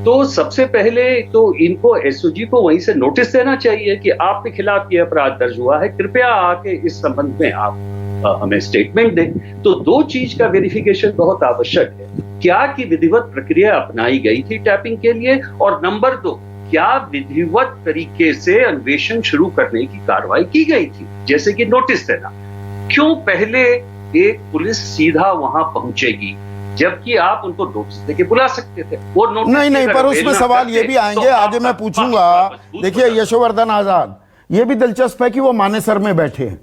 तो सबसे पहले तो इनको एसओजी को वहीं से नोटिस देना चाहिए कि आपके खिलाफ ये अपराध दर्ज हुआ है, कृपया आके इस संबंध में आप हमें स्टेटमेंट दें। तो दो चीज का वेरिफिकेशन बहुत आवश्यक है, क्या कि विधिवत प्रक्रिया अपनाई गई थी टैपिंग के लिए, और नंबर 2, क्या विधिवत तरीके से अन्वेषण शुरू करने की कार्रवाई की गई थी, जैसे कि नोटिस देना। क्यों पहले एक पुलिस सीधा वहां पहुंचेगी जबकि आप उनको नोटिस देके बुला सकते थे? वो नोटिस नहीं, पर उसमें सवाल ये भी आएंगे, आगे मैं पूछूंगा। देखिए यशोवर्धन आजाद, ये भी दिलचस्प है कि वो मानेसर में बैठे हैं,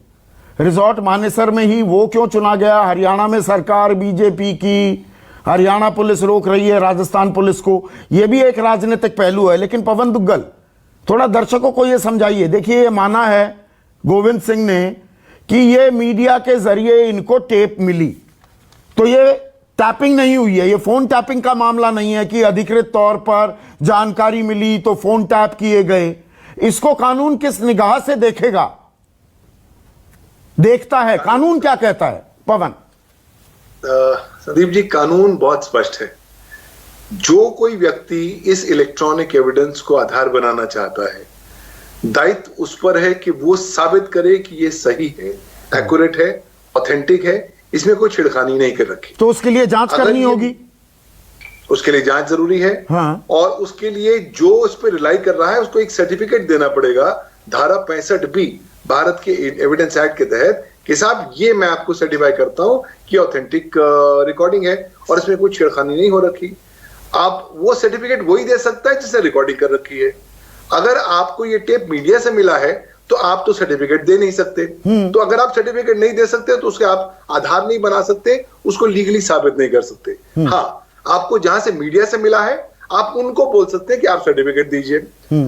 रिजॉर्ट मानेसर में ही। वो क्यों चुना गया? हरियाणा में सरकार बीजेपी की, हरियाणा पुलिस रोक रही है राजस्थान पुलिस को, यह भी एक राजनीतिक पहलू है। लेकिन पवन दुग्गल, थोड़ा दर्शकों को यह समझाइए। देखिए, ये माना है गोविंद सिंह ने कि ये मीडिया के जरिए इनको टेप मिली, तो ये टैपिंग नहीं हुई है, ये फोन टैपिंग का मामला नहीं है कि अधिकृत तौर पर जानकारी मिली तो फोन टैप किए गए। इसको कानून किस निगाह से देखेगा, देखता है? कानून क्या कहता है पवन? संदीप जी, कानून बहुत स्पष्ट है। जो कोई व्यक्ति इस इलेक्ट्रॉनिक एविडेंस को आधार बनाना चाहता है, दायित्व उस पर है कि वो साबित करे कि ये सही है, एक्यूरेट है, ऑथेंटिक है, इसमें कोई छिड़खानी नहीं कर रखी। तो उसके लिए जांच करनी होगी, उसके लिए जांच जरूरी है। हाँ। और उसके लिए जो उस पर रिलाई कर रहा है उसको एक सर्टिफिकेट देना पड़ेगा, धारा 65B भारत के एविडेंस एक्ट के तहत, कि साहब ये मैं आपको सर्टिफाई करता हूं कि ऑथेंटिक रिकॉर्डिंग है और इसमें कोई छेड़खानी नहीं हो रखी। आप वो सर्टिफिकेट वही दे सकता है जिसने रिकॉर्डिंग कर रखी है। अगर आपको ये टेप मीडिया से मिला है तो आप तो सर्टिफिकेट दे नहीं सकते। तो अगर आप सर्टिफिकेट नहीं दे सकते तो उसके आप आधार नहीं बना सकते, उसको लीगली साबित नहीं कर सकते। हाँ, आपको जहां से मीडिया से मिला है आप उनको बोल सकते हैं कि आप सर्टिफिकेट दीजिए।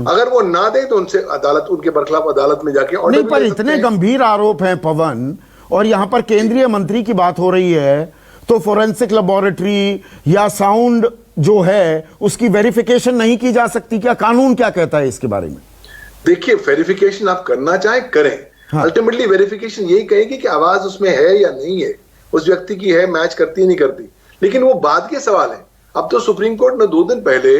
अगर वो ना दे तो उनसे अदालत, उनके बरखिलाफ अदालत में जाके ऑर्डर। नहीं, पर इतने गंभीर आरोप हैं पवन, और यहां पर केंद्रीय मंत्री की बात हो रही है, तो फोरेंसिक लेबोरेटरी या साउंड जो है उसकी वेरिफिकेशन नहीं की जा सकती क्या? कानून क्या कहता है इसके बारे में? देखिए, वेरिफिकेशन आप करना चाहें करें, अल्टीमेटली वेरिफिकेशन यही कहेगी कि आवाज उसमें है या नहीं है, उस व्यक्ति की है, मैच करती नहीं करती। लेकिन वो बाद के सवाल है। अब तो सुप्रीम कोर्ट ने 2 दिन पहले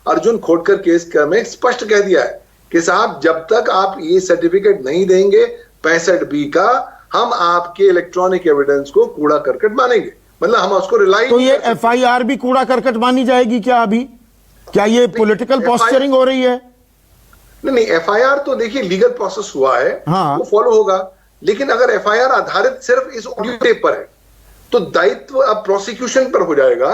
अर्जुन खोटकर केस में स्पष्ट कह दिया है कि साहब जब तक आप ये सर्टिफिकेट नहीं देंगे 65B का, हम आपके इलेक्ट्रॉनिक एविडेंस को कूड़ा करकट मानेंगे, मतलब हम उसको रिलाई। तो ये FIR भी कूड़ा करकट मानी जाएगी क्या? अभी क्या ये पॉलिटिकल पॉस्चरिंग हो रही है? नहीं, FIR तो देखिए लीगल प्रोसेस हुआ है, हाँ। वो फॉलो होगा। लेकिन अगर FIR आधारित सिर्फ इस ऑडियो टेप पर है तो दायित्व अब प्रोसिक्यूशन पर हो जाएगा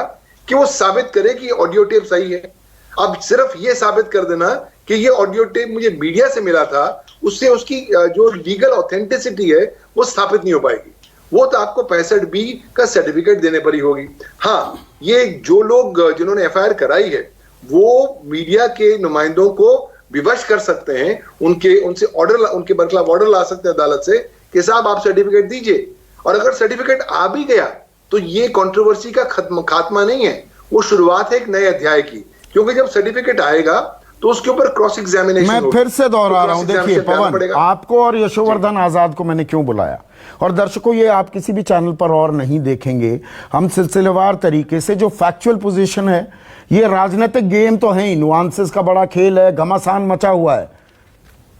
कि वो साबित करे कि ऑडियो टेप सही है। अब सिर्फ ये साबित कर देना कि ये ऑडियो टेप मुझे मीडिया से मिला था, उससे उसकी जो लीगल ऑथेंटिसिटी है वो स्थापित नहीं हो पाएगी। वो तो आपको 65B का सर्टिफिकेट देने पर ही होगी। हाँ, ये जो लोग जिन्होंने FIR कराई है वो मीडिया के नुमाइंदों को विवश कर सकते हैं, उनसे ऑर्डर, उनके बरखिलाफ ऑर्डर ला सकते हैं अदालत से कि साहब आप सर्टिफिकेट दीजिए। और अगर सर्टिफिकेट आ भी गया तो ये कंट्रोवर्सी का खात्मा नहीं है, वो शुरुआत है एक नए अध्याय की। क्योंकि जब सर्टिफिकेट आएगा तो उसके ऊपर क्रॉस एग्जामिनेशन। मैं फिर से दोहरा रहा हूं, देखिए पवन, आपको और यशोवर्धन आजाद को मैंने क्यों बुलाया, और दर्शकों ये आप किसी भी चैनल पर और नहीं देखेंगे। हम सिलसिलेवार तरीके से जो फैक्चुअल पोजीशन है, ये राजनीतिक गेम तो है ही, नुआंसेस का बड़ा खेल है, घमासान मचा हुआ है।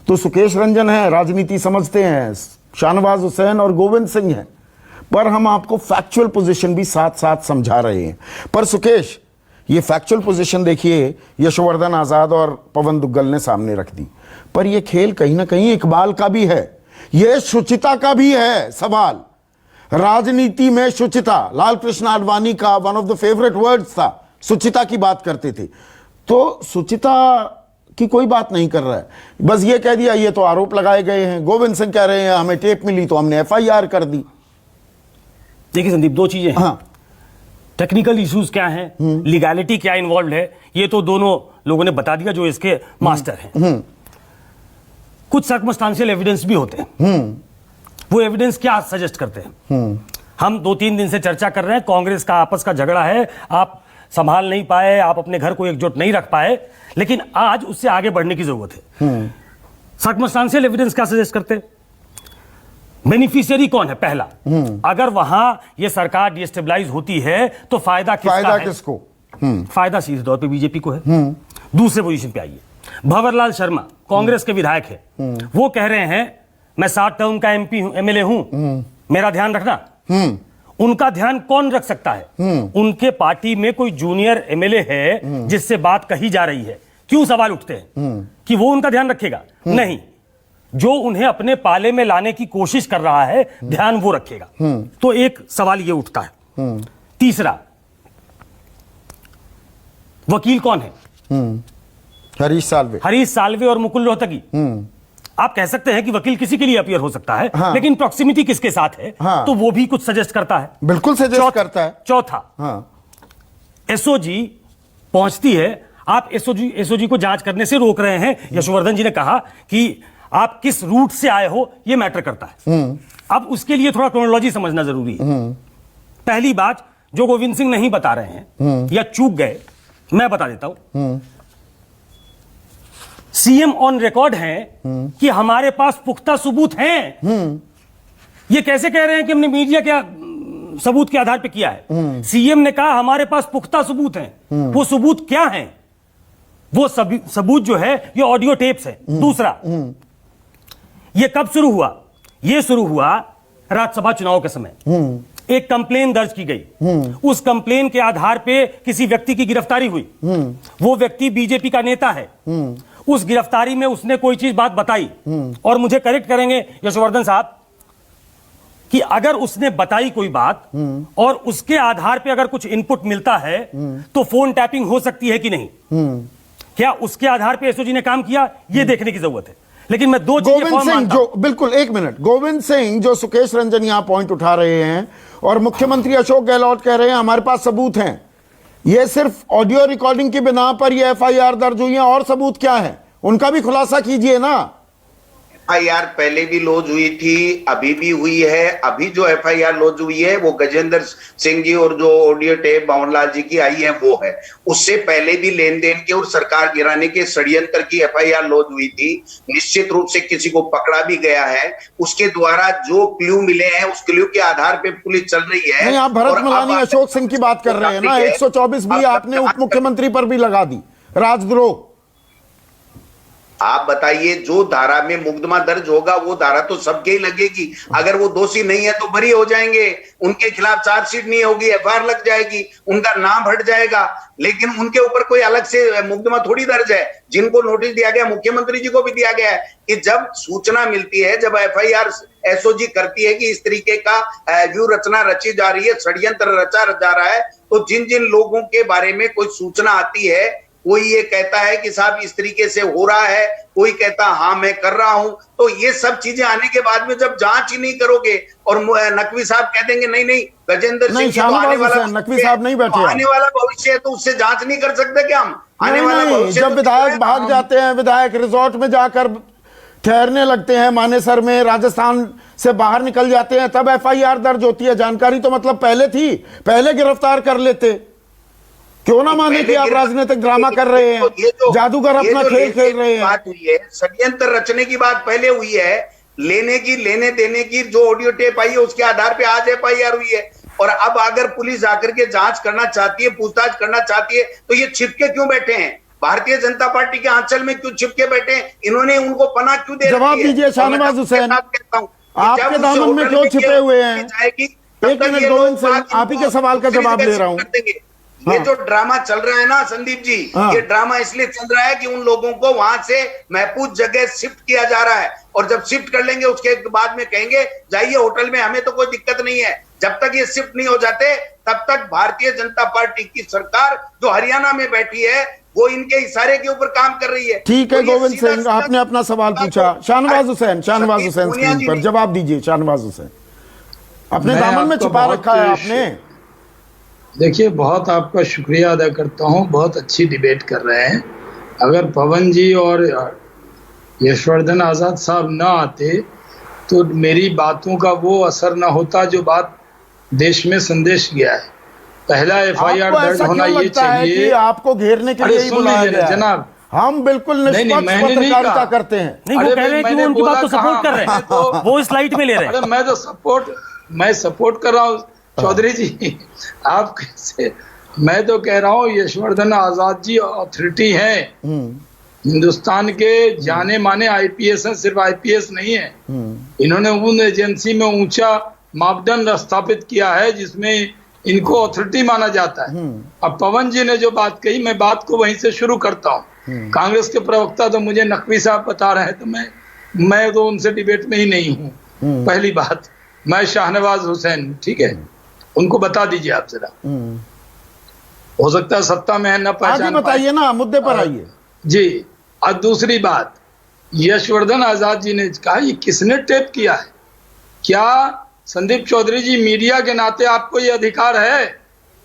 तो सुकेश रंजन है, राजनीति समझते हैं, शाहनवाज हुसैन और गोविंद सिंह हैं, पर हम आपको फैक्चुअल पोजीशन भी साथ साथ समझा रहे हैं। पर सुकेश, ये फैक्चुअल पोजीशन देखिए यशोवर्धन आजाद और पवन दुग्गल ने सामने रख दी, पर यह खेल कहीं ना कहीं इकबाल का भी है, यह शुचिता का भी है सवाल। राजनीति में शुचिता, लाल कृष्ण आडवाणी का one of the favourite words था, शुचिता की बात करते थे। तो शुचिता की कोई बात नहीं कर रहा है, बस ये कह दिया ये तो आरोप लगाए गए हैं। गोविंद सिंह कह रहे हैं हमें टेप मिली तो हमने FIR कर दी। देखिए संदीप, 2 चीजें हैं। हाँ, टेक्निकल इश्यूज क्या हैं, लीगैलिटी क्या इन्वॉल्व है, ये तो दोनों लोगों ने बता दिया जो इसके मास्टर हैं। कुछ सर्कमस्टांशियल एविडेंस भी होते हैं। वो एविडेंस क्या सजेस्ट करते हैं? हम 2-3 दिन से चर्चा कर रहे हैं, कांग्रेस का आपस का झगड़ा है, आप संभाल नहीं पाए, आप अपने घर को एकजुट नहीं रख पाए, लेकिन आज उससे आगे बढ़ने की जरूरत है। सर्कमस्टांशियल एविडेंस क्या सजेस्ट करते हैं? बेनिफिशियरी कौन है? पहला, अगर वहां ये सरकार डिस्टेबलाइज होती है तो फायदा किसको? फायदा सीधे तौर पे बीजेपी को है। दूसरे पोजीशन पे आइए, भंवरलाल शर्मा कांग्रेस के विधायक है, वो कह रहे हैं मैं 7 टर्म का एमएलए हूं, मेरा ध्यान रखना। उनका ध्यान कौन रख सकता है? उनके पार्टी में कोई जूनियर एमएलए है जिससे बात कही जा रही है, क्यों सवाल उठते हैं कि वो उनका ध्यान रखेगा? नहीं, जो उन्हें अपने पाले में लाने की कोशिश कर रहा है ध्यान वो रखेगा। तो एक सवाल ये उठता है। तीसरा, वकील कौन है? हरीश साल्वे और मुकुल रोहतगी। आप कह सकते हैं कि वकील किसी के लिए अपीयर हो सकता है, हाँ। लेकिन प्रॉक्सिमिटी किसके साथ है, हाँ। तो वो भी कुछ सजेस्ट करता है। बिल्कुल सजेस्ट करता है। चौथा, एसओजी पहुंचती है, आप एसओजी को जांच करने से रोक रहे हैं। यशोवर्धन जी ने कहा कि आप किस रूट से आए हो ये मैटर करता है। अब उसके लिए थोड़ा क्रोनोलॉजी समझना जरूरी है। पहली बात, जो गोविंद सिंह नहीं बता रहे हैं या चूक गए, मैं बता देता हूं। सीएम ऑन रिकॉर्ड है कि हमारे पास पुख्ता सबूत हैं। ये कैसे कह रहे हैं कि हमने मीडिया के सबूत के आधार पर किया है? सीएम ने कहा हमारे पास पुख्ता सबूत हैं। वो सबूत क्या हैं? वो सबूत जो है ये ऑडियो टेप्स है। दूसरा, ये कब शुरू हुआ? ये शुरू हुआ राज्यसभा चुनाव के समय। एक कंप्लेन दर्ज की गई, उस कंप्लेन के आधार पे किसी व्यक्ति की गिरफ्तारी हुई। वो व्यक्ति बीजेपी का नेता है। उस गिरफ्तारी में उसने कोई चीज बात बताई, और मुझे करेक्ट करेंगे यशोवर्धन साहब कि अगर उसने बताई कोई बात और उसके आधार पे अगर कुछ इनपुट मिलता है तो फोन टैपिंग हो सकती है कि नहीं? क्या उसके आधार पे एसओजी ने काम किया? ये देखने की जरूरत है। लेकिन मैं दो चीजें गोविंद सिंह जो, बिल्कुल एक मिनट, गोविंद सिंह जो सुकेश रंजन यहां पॉइंट उठा रहे हैं और मुख्यमंत्री अशोक गहलोत कह रहे हैं हमारे पास सबूत हैं, ये सिर्फ ऑडियो रिकॉर्डिंग की बिना पर ये एफआईआर दर्ज हुई है, और सबूत क्या है उनका भी खुलासा कीजिए ना। एफआईआर पहले भी लॉन्च हुई थी, अभी भी हुई है। अभी जो एफआईआर लॉन्च हुई है वो गजेंद्र सिंह जी और जो ऑडियो टेप भंवरलाल जी की आई है वो है। उससे पहले भी लेन देन के और सरकार गिराने के षड्यंत्र की एफआईआर लॉन्च हुई थी। निश्चित रूप से किसी को पकड़ा भी गया है। उसके द्वारा जो क्लू मिले हैं उस क्लू के आधार पे पुलिस चल रही है। नहीं, आप भरत मलानी अशोक सिंह की बात कर रहे हैं ना। 124 भी आपने उप मुख्यमंत्री पर भी लगा दी, राजद्रोह। आप बताइए, जो धारा में मुकदमा दर्ज होगा वो धारा तो सबके ही लगेगी। अगर वो दोषी नहीं है तो बरी हो जाएंगे, उनके खिलाफ चार्जशीट नहीं होगी, एफआईआर लग जाएगी, उनका नाम हट जाएगा। लेकिन उनके ऊपर कोई अलग से मुकदमा थोड़ी दर्ज है। जिनको नोटिस दिया गया, मुख्यमंत्री जी को भी दिया गया है कि जब सूचना मिलती है, जब एफआईआर एसओजी करती है कि इस तरीके का व्यू रचना रची जा रही है, षड्यंत्र रचा जा रहा है, तो जिन जिन लोगों के बारे में कोई सूचना आती है, कोई ये कहता है कि साहब इस तरीके से हो रहा है, कोई कहता हाँ मैं कर रहा हूं, तो ये सब चीजें आने के बाद में जब जांच ही नहीं करोगे और नकवी साहब कह देंगे नहीं नहीं गजेंद्र सिंह जी आने वाला नकवी साहब नहीं बैठे, आने वाला भविष्य है तो उससे जांच नहीं कर सकते क्या हम? आने वाला भविष्य जब विधायक भाग जाते हैं, विधायक रिजॉर्ट में जाकर ठहरने लगते हैं, मानेसर में, राजस्थान से बाहर निकल जाते हैं, तब एफआईआर दर्ज होती है। जानकारी तो मतलब पहले थी, पहले गिरफ्तार कर लेते। क्यों ना माने कि आप राजनीतिक ड्रामा कर रहे हैं, जादूगर अपना खेल खेल रहे हैं। बात हुई है, षड्यंत्र रचने की बात पहले हुई है, लेने देने की जो ऑडियो टेप आई है उसके आधार पे आज एफआईआर हुई है। और अब अगर पुलिस जाकर के जांच करना चाहती है, पूछताछ करना चाहती है, तो ये छिपके क्यों बैठे हैं? भारतीय जनता पार्टी के आंचल में क्यों छिपके बैठे हैं? इन्होंने उनको पनाह क्यों दे? जवाब दीजिए शाहनवाज हुसैन, आपके दामन में क्यों छिपे हुए हैं? एक मिनट गोविंद सिंह, आप ही के सवाल का जवाब ले रहा हूं। ये जो ड्रामा चल रहा है ना संदीप जी, ये ड्रामा इसलिए चल रहा है कि उन लोगों को वहां से महफूज जगह शिफ्ट किया जा रहा है, और जब शिफ्ट कर लेंगे उसके बाद में कहेंगे जाइए होटल में, हमें तो कोई दिक्कत नहीं है। जब तक ये शिफ्ट नहीं हो जाते तब तक भारतीय जनता पार्टी की सरकार जो हरियाणा में बैठी है वो इनके इशारे के ऊपर काम कर रही है। ठीक है गोविंद सिंह, आपने अपना सवाल पूछा। शाहनवाज हुसैन स्क्रीन पर जवाब दीजिए। शाहनवाज हुसैन, अपने दामन में छुपा रखा है आपने। देखिए, बहुत आपका शुक्रिया अदा करता हूँ, बहुत अच्छी डिबेट कर रहे हैं। अगर पवन जी और यशवर्धन आजाद साहब ना आते तो मेरी बातों का वो असर ना होता जो बात देश में संदेश गया है। पहला एफआईआर आपको दर्ज ऐसा होना क्यों ये लगता है कि चाहिए। आपको घेरने के लिए ही सुन बुलाया लीजिए गया है? जनाब, हम बिल्कुल नहीं, निष्पक्ष मैंने नहीं पत्रकारिता कहा। करते हैं। नहीं, वो अरे कह रहे हैं कि मैंने वो उनकी बात बोला को सपोर्ट कर रहे कहाँ? हैं, वो इस लाइट में ले रहे हैं। अरे मैं सपोर्ट कर रहा हूँ चौधरी जी। आप कैसे? मैं तो कह रहा हूँ यशवर्धन आजाद जी ऑथोरिटी हैं, हिंदुस्तान के जाने माने आईपीएस हैं, सिर्फ आईपीएस नहीं है। इन्होंने उन एजेंसी में ऊंचा मापदंड स्थापित किया है जिसमें इनको ऑथोरिटी माना जाता है। अब पवन जी ने जो बात कही, मैं बात को वहीं से शुरू करता हूँ। कांग्रेस के प्रवक्ता तो मुझे नकवी साहब बता रहे हैं, तो मैं तो उनसे डिबेट में ही नहीं हूँ। पहली बात, मैं शाहनवाज हुसैन, ठीक है, उनको बता दीजिए आप जरा। हो सकता है सत्ता में है, न आगे पहचान बताइए ना, मुद्दे पर आइए जी। और दूसरी बात, यशवर्धन आजाद जी ने कहा ये किसने टेप किया है? क्या संदीप चौधरी जी, मीडिया के नाते आपको ये अधिकार है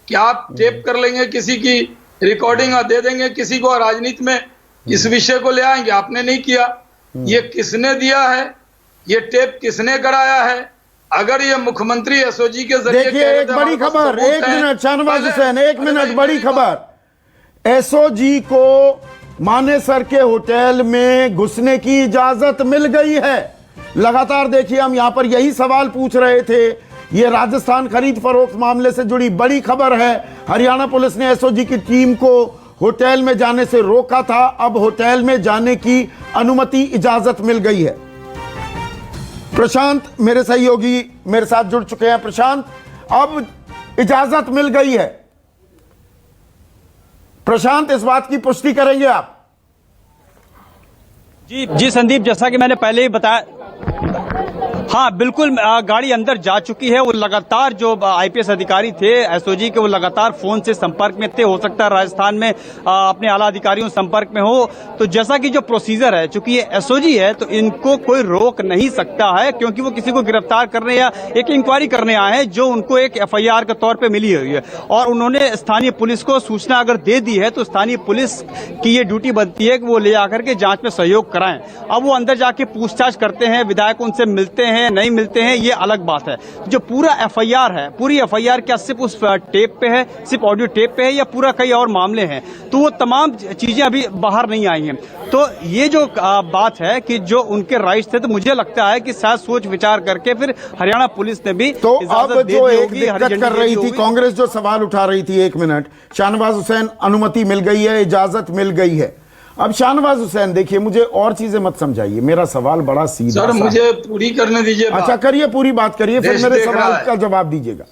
कि आप टेप कर लेंगे किसी की रिकॉर्डिंग और दे देंगे किसी को, राजनीति में इस विषय को ले आएंगे? आपने नहीं किया। ये किसने दिया है? ये टेप किसने कराया है? अगर ये मुख्यमंत्री एसओजी के जरिए देखिए, एक बड़ी खबर, एक मिनट शाहनवाज हुसैन, एक मिनट, बड़ी खबर। एसओजी को मानेसर के होटल में घुसने की इजाजत मिल गई है। लगातार देखिए, हम यहां पर यही सवाल पूछ रहे थे। यह राजस्थान खरीद फरोख्त मामले से जुड़ी बड़ी खबर है। हरियाणा पुलिस ने एसओजी की टीम को होटल में जाने से रोका था, अब होटल में जाने की अनुमति, इजाजत मिल गई है। प्रशांत मेरे सहयोगी मेरे साथ जुड़ चुके हैं। प्रशांत, अब इजाजत मिल गई है। प्रशांत, इस बात की पुष्टि करेंगे आप? जी संदीप, जैसा कि मैंने पहले ही बताया, हाँ बिल्कुल, गाड़ी अंदर जा चुकी है। वो लगातार जो आईपीएस अधिकारी थे एसओजी के, वो लगातार फोन से संपर्क में थे। हो सकता है राजस्थान में अपने आला अधिकारियों संपर्क में हो। तो जैसा कि जो प्रोसीजर है, चूंकि ये एसओजी है तो इनको कोई रोक नहीं सकता है, क्योंकि वो किसी को गिरफ्तार करने या एक इंक्वायरी करने आए हैं जो उनको एक एफआईआर के तौर पर मिली हुई है। और उन्होंने स्थानीय पुलिस को सूचना अगर दे दी है तो स्थानीय पुलिस की ये ड्यूटी बनती है कि वो ले आकर के जांच में सहयोग कराएं। अब वो अंदर जाके पूछताछ करते हैं, विधायक उनसे मिलते हैं नहीं मिलते हैं, ये अलग बात है। जो पूरा एफआईआर है, पूरी एफआईआर क्या सिर्फ उस टेप पे है, सिर्फ ऑडियो टेप पे है, या पूरा कई और मामले हैं? तो वो तमाम चीजें अभी बाहर नहीं आई हैं। तो ये जो बात है कि जो उनके राइट्स थे, तो मुझे लगता है कि शायद सोच विचार करके फिर हरियाणा पुलिस ने भी तो अब जो एक दिक्कत कर रही थी कांग्रेस, जो सवाल उठा रही थी, एक मिनट शाहनवाज हुसैन, अनुमति मिल गई है, इजाजत मिल गई है। अब शाहनवाज हुसैन देखिए, मुझे और चीजें मत समझाइए, मेरा सवाल बड़ा सीधा सर, मुझे पूरी करने दीजिए। अच्छा करिए, पूरी बात करिए, फिर मेरे सवाल का जवाब दीजिएगा।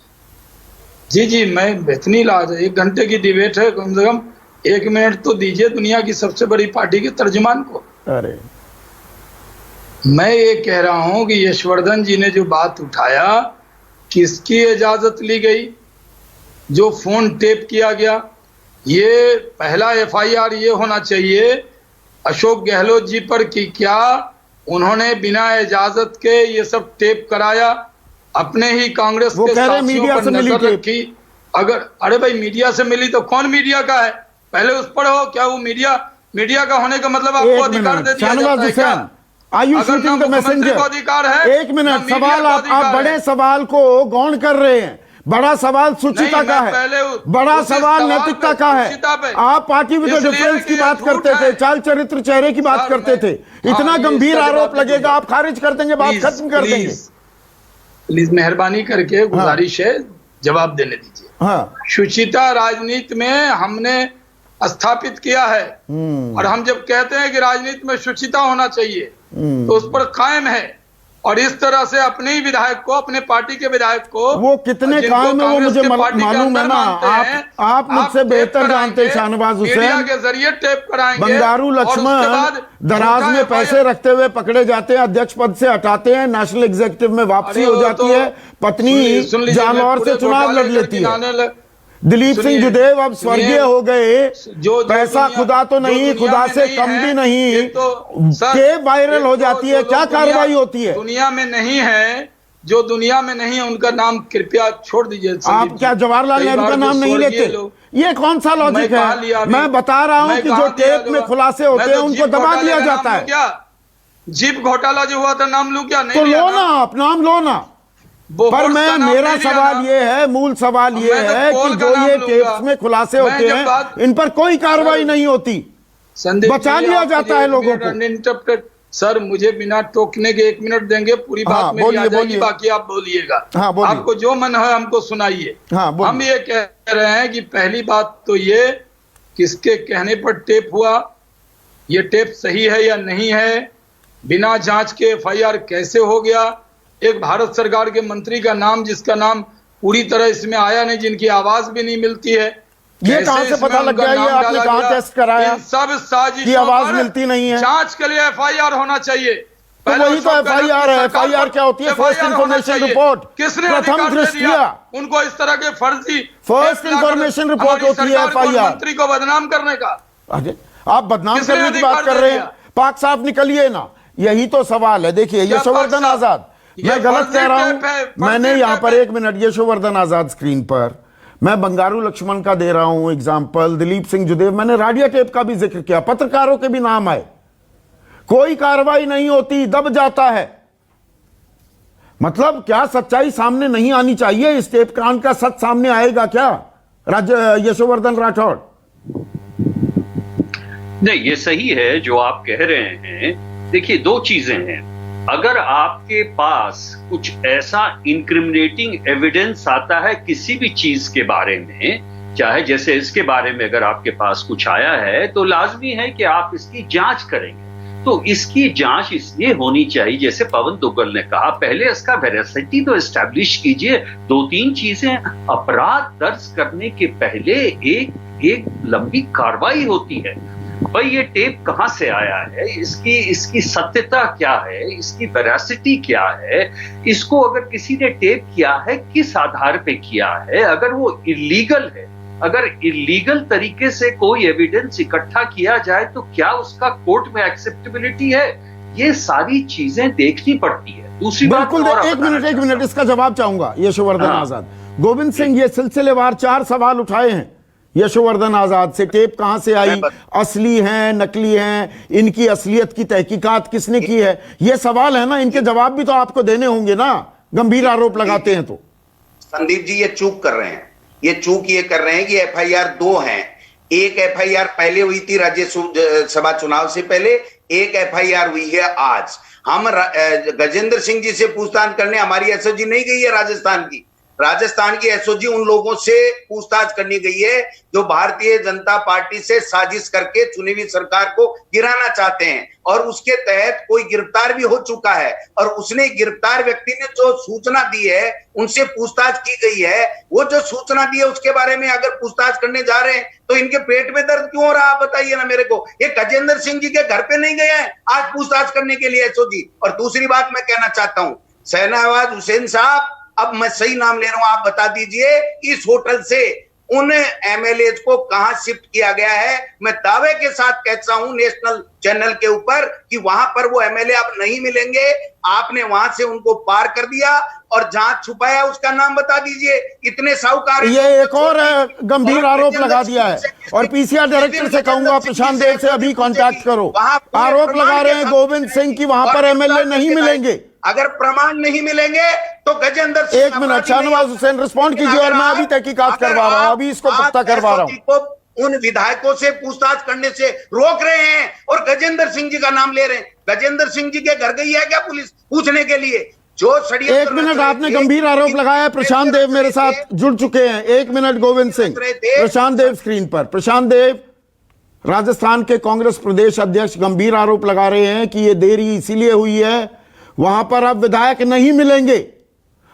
जी, मैं इतनी लाज, 1 घंटे की डिबेट है, कम से कम 1 मिनट तो दीजिए दुनिया की सबसे बड़ी पार्टी के तर्जुमान को। अरे मैं ये कह रहा हूं कि यशवर्धन जी ने जो बात उठाया, किसकी इजाजत ली गई? जो फोन टेप किया गया, ये पहला एफआईआर ये होना चाहिए अशोक गहलोत जी पर कि क्या उन्होंने बिना इजाजत के ये सब टेप कराया, अपने ही कांग्रेस के साथियों पर नजर रखी। अगर अरे भाई मीडिया से मिली तो कौन मीडिया का है? पहले उस पर हो, क्या वो मीडिया का होने का मतलब आपको अधिकार दे दिया जाता है क्या? अधिकार है? एक मिनट, सवाल आप बड़े सवाल को गौण कर रहे हैं। बड़ा सवाल सुचिता का है, बड़ा सवाल नैतिकता का है। आप पार्टी विद डिफरेंस की बात करते थे, चाल चरित्र चेहरे की बात करते थे। इतना गंभीर आरोप लगेगा, आप खारिज कर देंगे, बात खत्म कर देंगे। प्लीज मेहरबानी करके गुजारिश है, जवाब देने दीजिए। हाँ, सुचिता राजनीति में हमने स्थापित किया है, और हम जब कहते हैं कि राजनीति में सुचिता होना चाहिए तो उस पर कायम है। और इस तरह से अपने ही विधायक को, अपने पार्टी के विधायक को, वो कितने कायम है वो मुझे मालूम है ना। आप मुझसे बेहतर जानते हैं शाहनवाज हुसैन। के जरिए टेप कराएंगे। बंगारू लक्ष्मण दराज में पैसे रखते हुए पकड़े जाते हैं, अध्यक्ष पद से हटाते हैं, नेशनल एग्जीक्यूटिव में वापसी हो जाती है, पत्नी जानवर से चुनाव लड़ लेती है। दिलीप सिंह जुदेव अब स्वर्गीय हो गए, पैसा खुदा तो नहीं, खुदा से कम भी नहीं, टेप वायरल हो जाती है, क्या कार्रवाई होती है? दुनिया में नहीं है जो दुनिया में नहीं है उनका नाम कृपया छोड़ दीजिए। आप क्या जवाहरलाल नेहरू का नाम नहीं लेते? ये कौन सा लॉजिक है? मैं बता रहा हूं कि जो टेप में खुलासे होते हैं उनको दबा दिया जाता है। क्या जीप घोटाला जो हुआ था नाम लूं क्या? नहीं तो लो ना, आप नाम लो ना। पर मेरा सवाल ये है, मूल सवाल ये है कि जो ये टेप्स में खुलासे होते हैं इन पर कोई कार्रवाई नहीं होती, बचा लिया जाता है लोगों को। सर मुझे बिना टोकने के 1 मिनट देंगे, पूरी बात मेरी आ जाएगी, बाकी आप बोलिएगा। आपको जो मन है हमको सुनाइए। हम ये कह रहे हैं कि पहली बात तो ये, किसके कहने पर टेप हुआ, ये टेप सही है या नहीं है, बिना जांच के एफआईआर कैसे हो गया, एक भारत सरकार के मंत्री का नाम जिसका नाम पूरी तरह इसमें आया नहीं, जिनकी आवाज भी नहीं मिलती है, ये कहां से पता लग गया? ये आपने कहां टेस्ट कराया? सब साजिश की आवाज मिलती नहीं है। जांच के लिए एफआईआर होना चाहिए। तो वही तो एफआईआर है। एफआईआर क्या होती है? First information report. किसने प्रथम दृष्टया उनको इस तरह के फर्जी फर्स्ट इंफॉर्मेशन रिपोर्ट होती है एफआईआर। मंत्री को बदनाम करने का। आप बदनाम करने की बात कर रहे हैं? पाक साहब निकलिए ना, यही तो सवाल है। देखिए यशोवर्धन आजाद, मैं गलत कह रहा हूं? मैंने यहां पर 1 मिनट, यशोवर्धन आजाद स्क्रीन पर, मैं बंगारू लक्ष्मण का दे रहा हूं एग्जाम्पल, दिलीप सिंह जुदेव, मैंने राडिया टेप का भी जिक्र किया, पत्रकारों के भी नाम आए, कोई कार्रवाई नहीं होती, दब जाता है। मतलब क्या सच्चाई सामने नहीं आनी चाहिए? इस टेप कांड का सच सामने आएगा क्या यशोवर्धन राठौड़? नहीं, ये सही है जो आप कह रहे हैं। देखिए 2 चीजें हैं। अगर आपके पास कुछ ऐसा इंक्रिमिनेटिंग एविडेंस आता है किसी भी चीज के बारे में, चाहे जैसे इसके बारे में अगर आपके पास कुछ आया है, तो लाजमी है कि आप इसकी जांच करेंगे। तो इसकी जांच इसलिए होनी चाहिए, जैसे पवन दुग्गल ने कहा, पहले इसका वेरासिटी तो एस्टैब्लिश कीजिए। 2-3 चीजें, अपराध दर्ज करने के पहले एक लंबी कार्रवाई होती है। भाई ये टेप कहां से आया है, इसकी सत्यता क्या है, इसकी वेरासिटी क्या है, इसको अगर किसी ने टेप किया है किस आधार पे किया है, अगर वो इलीगल है, अगर इलीगल तरीके से कोई एविडेंस इकट्ठा किया जाए तो क्या उसका कोर्ट में एक्सेप्टेबिलिटी है, ये सारी चीजें देखनी पड़ती है। दूसरी बात, एक मिनट इसका जवाब चाहूंगा यशोवर्धन आजाद। गोविंद सिंह, ये सिलसिलेवार 4 सवाल उठाए हैं यशोवर्धन आजाद से। टेप कहां से आई, असली हैं, नकली हैं, इनकी असलियत की तहकीकात किसने की है, ये सवाल है ना, इनके जवाब भी तो आपको देने होंगे ना, गंभीर आरोप लगाते हैं तो। संदीप जी ये चूक कर रहे हैं, ये चूक ये कर रहे हैं कि एफआईआर 2 हैं। एक एफआईआर पहले हुई थी राज्यसभा चुनाव से पहले, एक एफआईआर हुई है आज। हम गजेंद्र सिंह जी से पूछताछ करने हमारी एसओजी नहीं गई है राजस्थान की एसओजी उन लोगों से पूछताछ करनी गई है जो भारतीय जनता पार्टी से साजिश करके चुनी हुई सरकार को गिराना चाहते हैं, और उसके तहत कोई गिरफ्तार भी हो चुका है, और उसने गिरफ्तार व्यक्ति ने जो सूचना दी है उनसे पूछताछ की गई है। वो जो सूचना दी है उसके बारे में अगर पूछताछ करने जा रहे हैं तो इनके पेट में दर्द क्यों हो रहा है, आप बताइए ना मेरे को। ये गजेंद्र सिंह जी के घर पे नहीं गए हैं आज पूछताछ करने के लिए एसओजी। और दूसरी बात मैं कहना चाहता हूं, शहनवाज हुसैन साहब, अब मैं सही नाम ले रहा हूं, आप बता दीजिए इस होटल से उन एमएलए को कहां शिफ्ट किया गया है। मैं दावे के साथ कहता हूं नेशनल चैनल के ऊपर कि वहां पर वो एमएलए अब नहीं मिलेंगे। आपने वहां से उनको पार कर दिया और जहां छुपाया उसका नाम बता दीजिए। इतने साहूकार, ये एक और गंभीर आरोप लगा दिया है। और पीसीआर डायरेक्टर से कहूंगा प्रशांत देव से अभी कांटेक्ट करो। आरोप लगा रहे हैं गोविंद सिंह की वहां पर एमएलए नहीं मिलेंगे। अगर प्रमाण नहीं मिलेंगे तो गजेंद्र, 1 मिनट, शाहनवाज हुसैन रिस्पॉन्ड कीजिए, और मैं अभी तहकीकात करवा रहा हूं, अभी इसको पुख्ता करवा रहा हूं। उन विधायकों से पूछताछ करने से रोक रहे हैं और गजेंद्र सिंह जी का नाम ले रहे हैं। गजेंद्र सिंह जी के घर गई है क्या पुलिस पूछने के लिए? जो 1 मिनट, आपने गंभीर आरोप लगाया है। प्रशांत देव मेरे साथ जुड़ चुके हैं। 1 मिनट गोविंद सिंह, प्रशांत देव स्क्रीन पर। प्रशांत देव, राजस्थान के कांग्रेस प्रदेश अध्यक्ष गंभीर आरोप लगा रहे हैं कि यह देरी इसीलिए हुई है, वहां पर अब विधायक नहीं मिलेंगे।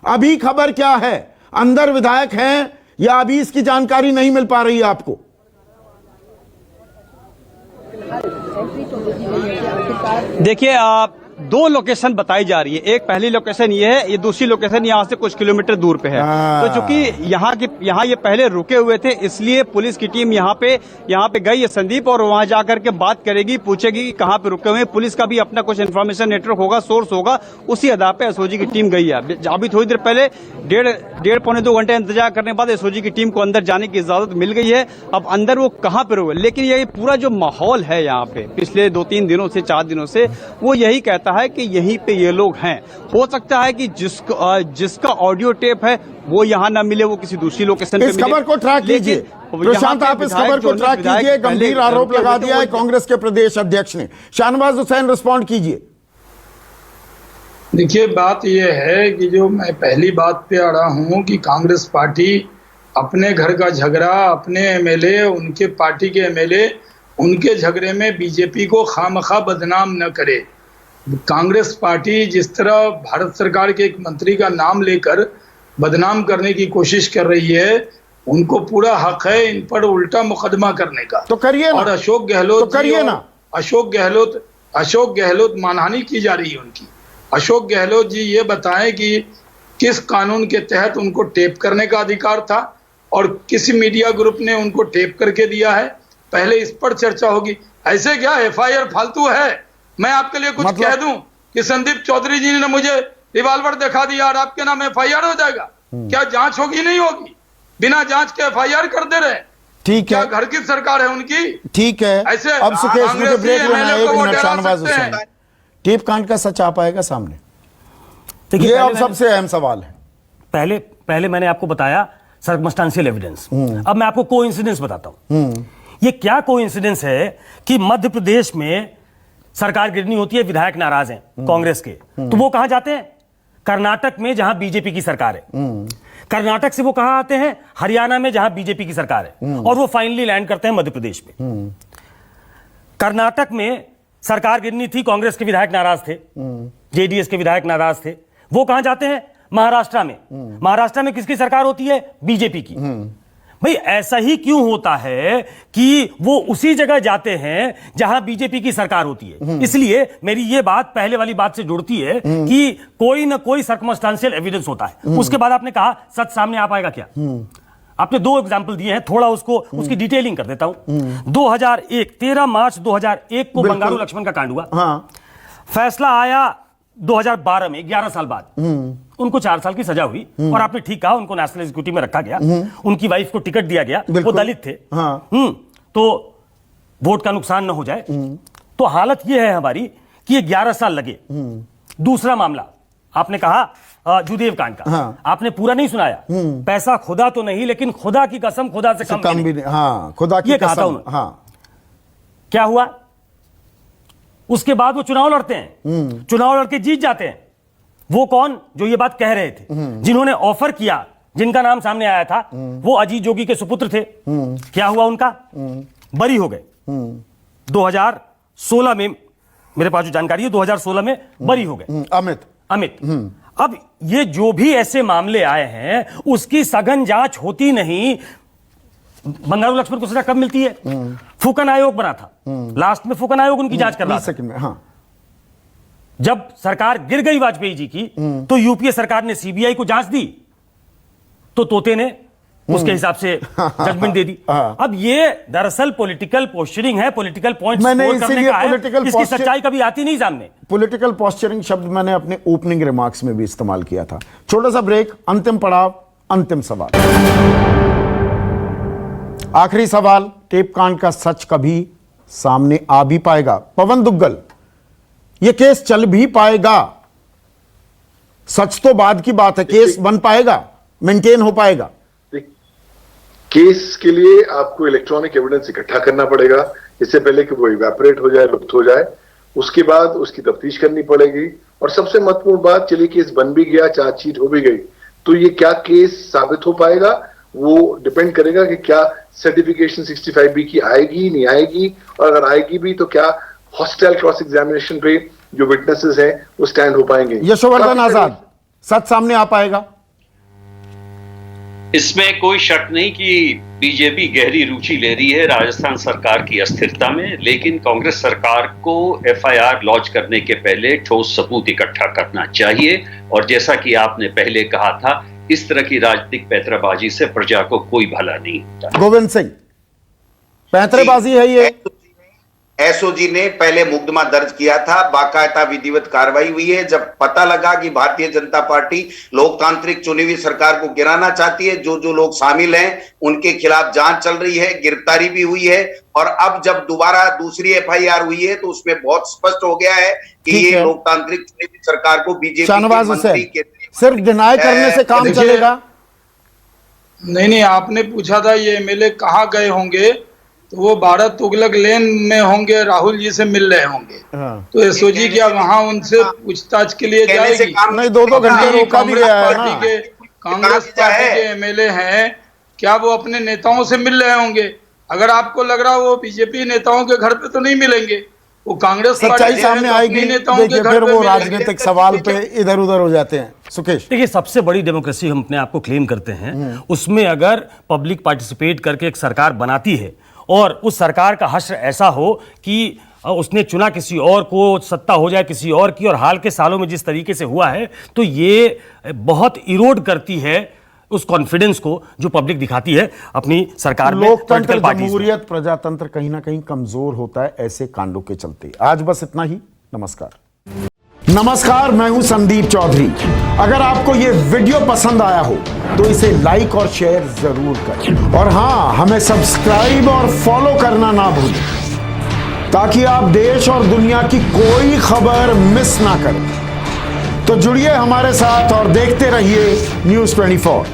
अभी खबर क्या है, अंदर विधायक हैं या अभी इसकी जानकारी नहीं मिल पा रही है आपको? देखिए, दो लोकेशन बताई जा रही है। एक पहली लोकेशन ये है, ये दूसरी लोकेशन यहाँ से कुछ किलोमीटर दूर पे है। तो चूंकि यहाँ ये पहले रुके हुए थे, इसलिए पुलिस की टीम यहाँ पे गई है संदीप, और वहां जाकर के बात करेगी, पूछेगी कि कहाँ पे रुके हुए हैं। पुलिस का भी अपना कुछ इन्फॉर्मेशन नेटवर्क होगा, सोर्स होगा, उसी आधार पे एसओजी की टीम गई है। अभी थोड़ी देर पहले डेढ़ पौने 2 घंटे इंतजार करने के बाद एसओजी की टीम को अंदर जाने की इजाजत मिल गई है। अब अंदर वो कहाँ पे रुके, लेकिन ये पूरा जो माहौल है यहाँ पे पिछले 2-3 दिनों से 4 दिनों से, वो यही कहता है कि यहीं पे ये लोग हैं। हो सकता है कि जिसका ऑडियो टेप है वो यहाँ ना मिले, वो किसी दूसरी लोकेशन पे मिले। इस खबर को ट्रैक कीजिए प्रशांत, आप इस खबर को ट्रैक कीजिए। गंभीर आरोप लगा दिया है कांग्रेस के प्रदेश अध्यक्ष ने। शाहनवाज हुसैन रिस्पॉन्ड कीजिए। देखिए, बात यह है कि जो मैं पहली बात पे आ रहा हूं कि कांग्रेस पार्टी अपने घर का झगड़ा, अपने एमएलए, उनके पार्टी के एमएलए, उनके झगड़े में बीजेपी को खामखा बदनाम न करे। कांग्रेस पार्टी जिस तरह भारत सरकार के एक मंत्री का नाम लेकर बदनाम करने की कोशिश कर रही है, उनको पूरा हक है इन पर उल्टा मुकदमा करने का। तो करिए ना। और अशोक गहलोत, तो करिए ना। अशोक गहलोत मानहानि की जा रही है उनकी। अशोक गहलोत जी ये बताएं कि किस कानून के तहत उनको टेप करने का अधिकार था और किस मीडिया ग्रुप ने उनको टेप करके दिया है, पहले इस पर चर्चा होगी। ऐसे क्या एफआईआर फालतू है? मैं आपके लिए कुछ कह दूं कि संदीप चौधरी जी ने मुझे रिवॉल्वर दिखा दिया और आपके नाम एफआईआर हो जाएगा? क्या जांच होगी? नहीं होगी। बिना जांच के एफआईआर कर दे रहे। ठीक है, घर की सरकार है उनकी। ठीक है। ऐसे अब सुकेश मुझे ब्रेक लेना है, 1 मिनट। शाहनवाज हुसैन, हैं। टेप कांड का सच आ पाएगा सामने? देखिए, ये पहले अब सबसे अहम सवाल है। पहले मैंने आपको बताया सर्कमस्टांशियल एविडेंस। अब मैं आपको कोइंसिडेंस बताता हूं। ये क्या कोइंसिडेंस है कि मध्य प्रदेश में सरकार गिरनी होती है, विधायक नाराज हैं कांग्रेस के, तो वो कहां जाते हैं? कर्नाटक में, जहां बीजेपी की सरकार है। कर्नाटक से वो कहां आते हैं? हरियाणा में, जहां बीजेपी की सरकार है। और वो फाइनली लैंड करते हैं मध्य प्रदेश में। कर्नाटक में सरकार गिरनी थी, कांग्रेस के विधायक नाराज थे, जेडीएस के विधायक नाराज थे। वो कहां जाते हैं? महाराष्ट्र में। महाराष्ट्र में किसकी सरकार होती है? बीजेपी की। भाई ऐसा ही क्यों होता है कि वो उसी जगह जाते हैं जहां बीजेपी की सरकार होती है? इसलिए मेरी ये बात पहले वाली बात से जुड़ती है कि कोई ना कोई सर्कमस्टांशियल एविडेंस होता है। उसके बाद आपने कहा सच सामने आ पाएगा क्या? आपने 2 एग्जाम्पल दिए हैं, थोड़ा उसकी डिटेलिंग कर देता हूं। 13 मार्च 2001 को बंगारू लक्ष्मण का कांड हुआ। हाँ। फैसला आया 2012 में, 11 साल बाद। उनको 4 साल की सजा हुई और आपने ठीक कहा, उनको नेशनल एग्जीक्यूटिव में रखा गया। उनकी वाइफ को टिकट दिया गया, वो दलित थे। हाँ। तो वोट का नुकसान न हो जाए। तो हालत यह है हमारी कि ये 11 साल लगे। दूसरा मामला आपने कहा जुदेव कांड का। हाँ। आपने पूरा नहीं सुनाया। पैसा खुदा तो नहीं, लेकिन खुदा की कसम खुदा से कम भी नहीं। हाँ, खुदा की ये कहा था कसम। उन्होंने। हाँ। क्या हुआ? उसके बाद वो चुनाव लड़ते हैं, चुनाव लड़के जीत जाते हैं। वो कौन जो ये बात कह रहे थे, जिन्होंने ऑफर किया, जिनका नाम सामने आया था, वो अजीत जोगी के सुपुत्र थे। क्या हुआ उनका? बरी हो गए। 2016 में, मेरे पास जो जानकारी है, 2016 में बरी हो गए। अमित। अब ये जो भी ऐसे मामले आए हैं, उसकी सघन जांच होती नहीं। बंगारू लक्ष्मण को सजा कब मिलती है? फूकन आयोग बना था, लास्ट में फूकन आयोग उनकी जांच कर रहा था। हाँ। जब सरकार गिर गई वाजपेयी जी की, तो यूपीए सरकार ने सीबीआई को जांच दी, तो तोते ने उसके हिसाब से जजमेंट दे दी। अब ये दरअसल पॉलिटिकल पोस्चरिंग है, पॉलिटिकल पॉइंट स्कोर करने का है। इसकी सच्चाई कभी आती नहीं सामने। पॉलिटिकल पोस्चरिंग शब्द मैंने अपने ओपनिंग रिमार्क्स में भी इस्तेमाल किया था। छोटा सा ब्रेक, अंतिम पड़ाव, अंतिम सवाल, आखिरी सवाल। टेप कांड का सच कभी सामने आ भी पाएगा? पवन दुग्गल, यह केस चल भी पाएगा? सच तो बाद की बात है, केस बन पाएगा, मेंटेन हो पाएगा? केस के लिए आपको इलेक्ट्रॉनिक एविडेंस इकट्ठा करना पड़ेगा, इससे पहले कि वो इवेपोरेट हो जाए, लुप्त हो जाए। उसके बाद उसकी तफ्तीश करनी पड़ेगी। और सबसे महत्वपूर्ण बात, चलिए केस बन भी गया, चार्जशीट हो भी गई, तो ये क्या केस साबित हो पाएगा, वो डिपेंड करेगा कि क्या सर्टिफिकेशन 65B की आएगी, नहीं आएगी, और अगर आएगी भी तो क्या हॉस्टाइल क्रॉस एग्जामिनेशन पे जो विटनेसेस हैं वो स्टैंड हो पाएंगे। यशोवर्धन आजाद, सच सामने आ पाएगा? इसमें कोई शक नहीं कि बीजेपी गहरी रुचि ले रही है राजस्थान सरकार की अस्थिरता में, लेकिन कांग्रेस सरकार को एफआईआर लॉन्च करने के पहले ठोस सबूत इकट्ठा करना चाहिए। और जैसा कि आपने पहले कहा था, इस तरह की राजनीतिक पैंतराबाजी से प्रजा को कोई भला नहीं होता। गोविंद सिंह, पैंतरेबाजी है ये? एसओजी ने पहले मुकदमा दर्ज किया था, बाकायदा विधिवत कार्रवाई हुई है। जब पता लगा कि भारतीय जनता पार्टी लोकतांत्रिक चुनी हुई सरकार को गिराना चाहती है, जो जो लोग शामिल हैं उनके खिलाफ जांच चल रही है, गिरफ्तारी भी हुई है। और अब जब दोबारा दूसरी एफआईआर हुई है तो उसमें बहुत स्पष्ट हो गया है कि ये लोकतांत्रिक चुनी हुई सरकार को बीजेपी शाहनवाज हुसैन, सिर्फ डिनाई करने से काम चलेगा? नहीं, आपने पूछा था ये एमएलए कहाँ गए होंगे, तो वो भारत तुगलक लेन में होंगे, राहुल जी से मिल रहे होंगे। तो एसओजी क्या वहां उनसे पूछताछ के लिए जाएगी? नहीं, 2-2 घंटे रोका भी गया है ना। कांग्रेस पार्टी के एमएलए हैं, क्या वो अपने नेताओं से मिल रहे होंगे? अगर आपको लग रहा वो बीजेपी नेताओं के घर पे तो नहीं मिलेंगे, वो कांग्रेस सच्चाई सामने आएगी। देखिए, फिर वो राजनीतिक सवाल पे इधर उधर हो जाते हैं। सुकेश, देखिए, सबसे बड़ी डेमोक्रेसी हम अपने आप को क्लेम करते हैं, उसमें अगर पब्लिक पार्टिसिपेट करके एक सरकार बनाती है और उस सरकार का हश्र ऐसा हो कि उसने चुना किसी और को, सत्ता हो जाए किसी और की, और हाल के सालों में जिस तरीके से हुआ है, तो ये बहुत इरोड करती है उस कॉन्फिडेंस को जो पब्लिक दिखाती है अपनी सरकार में। लोकतंत्र, जमहूरियत, प्रजातंत्र कहीं ना कहीं कमजोर होता है ऐसे कांडों के चलते। आज बस इतना ही। नमस्कार, मैं हूं संदीप चौधरी। अगर आपको ये वीडियो पसंद आया हो तो इसे लाइक और शेयर जरूर करें, और हां, हमें सब्सक्राइब और फॉलो करना ना भूलें, ताकि आप देश और दुनिया की कोई खबर मिस ना करें। तो जुड़िए हमारे साथ और देखते रहिए News 24।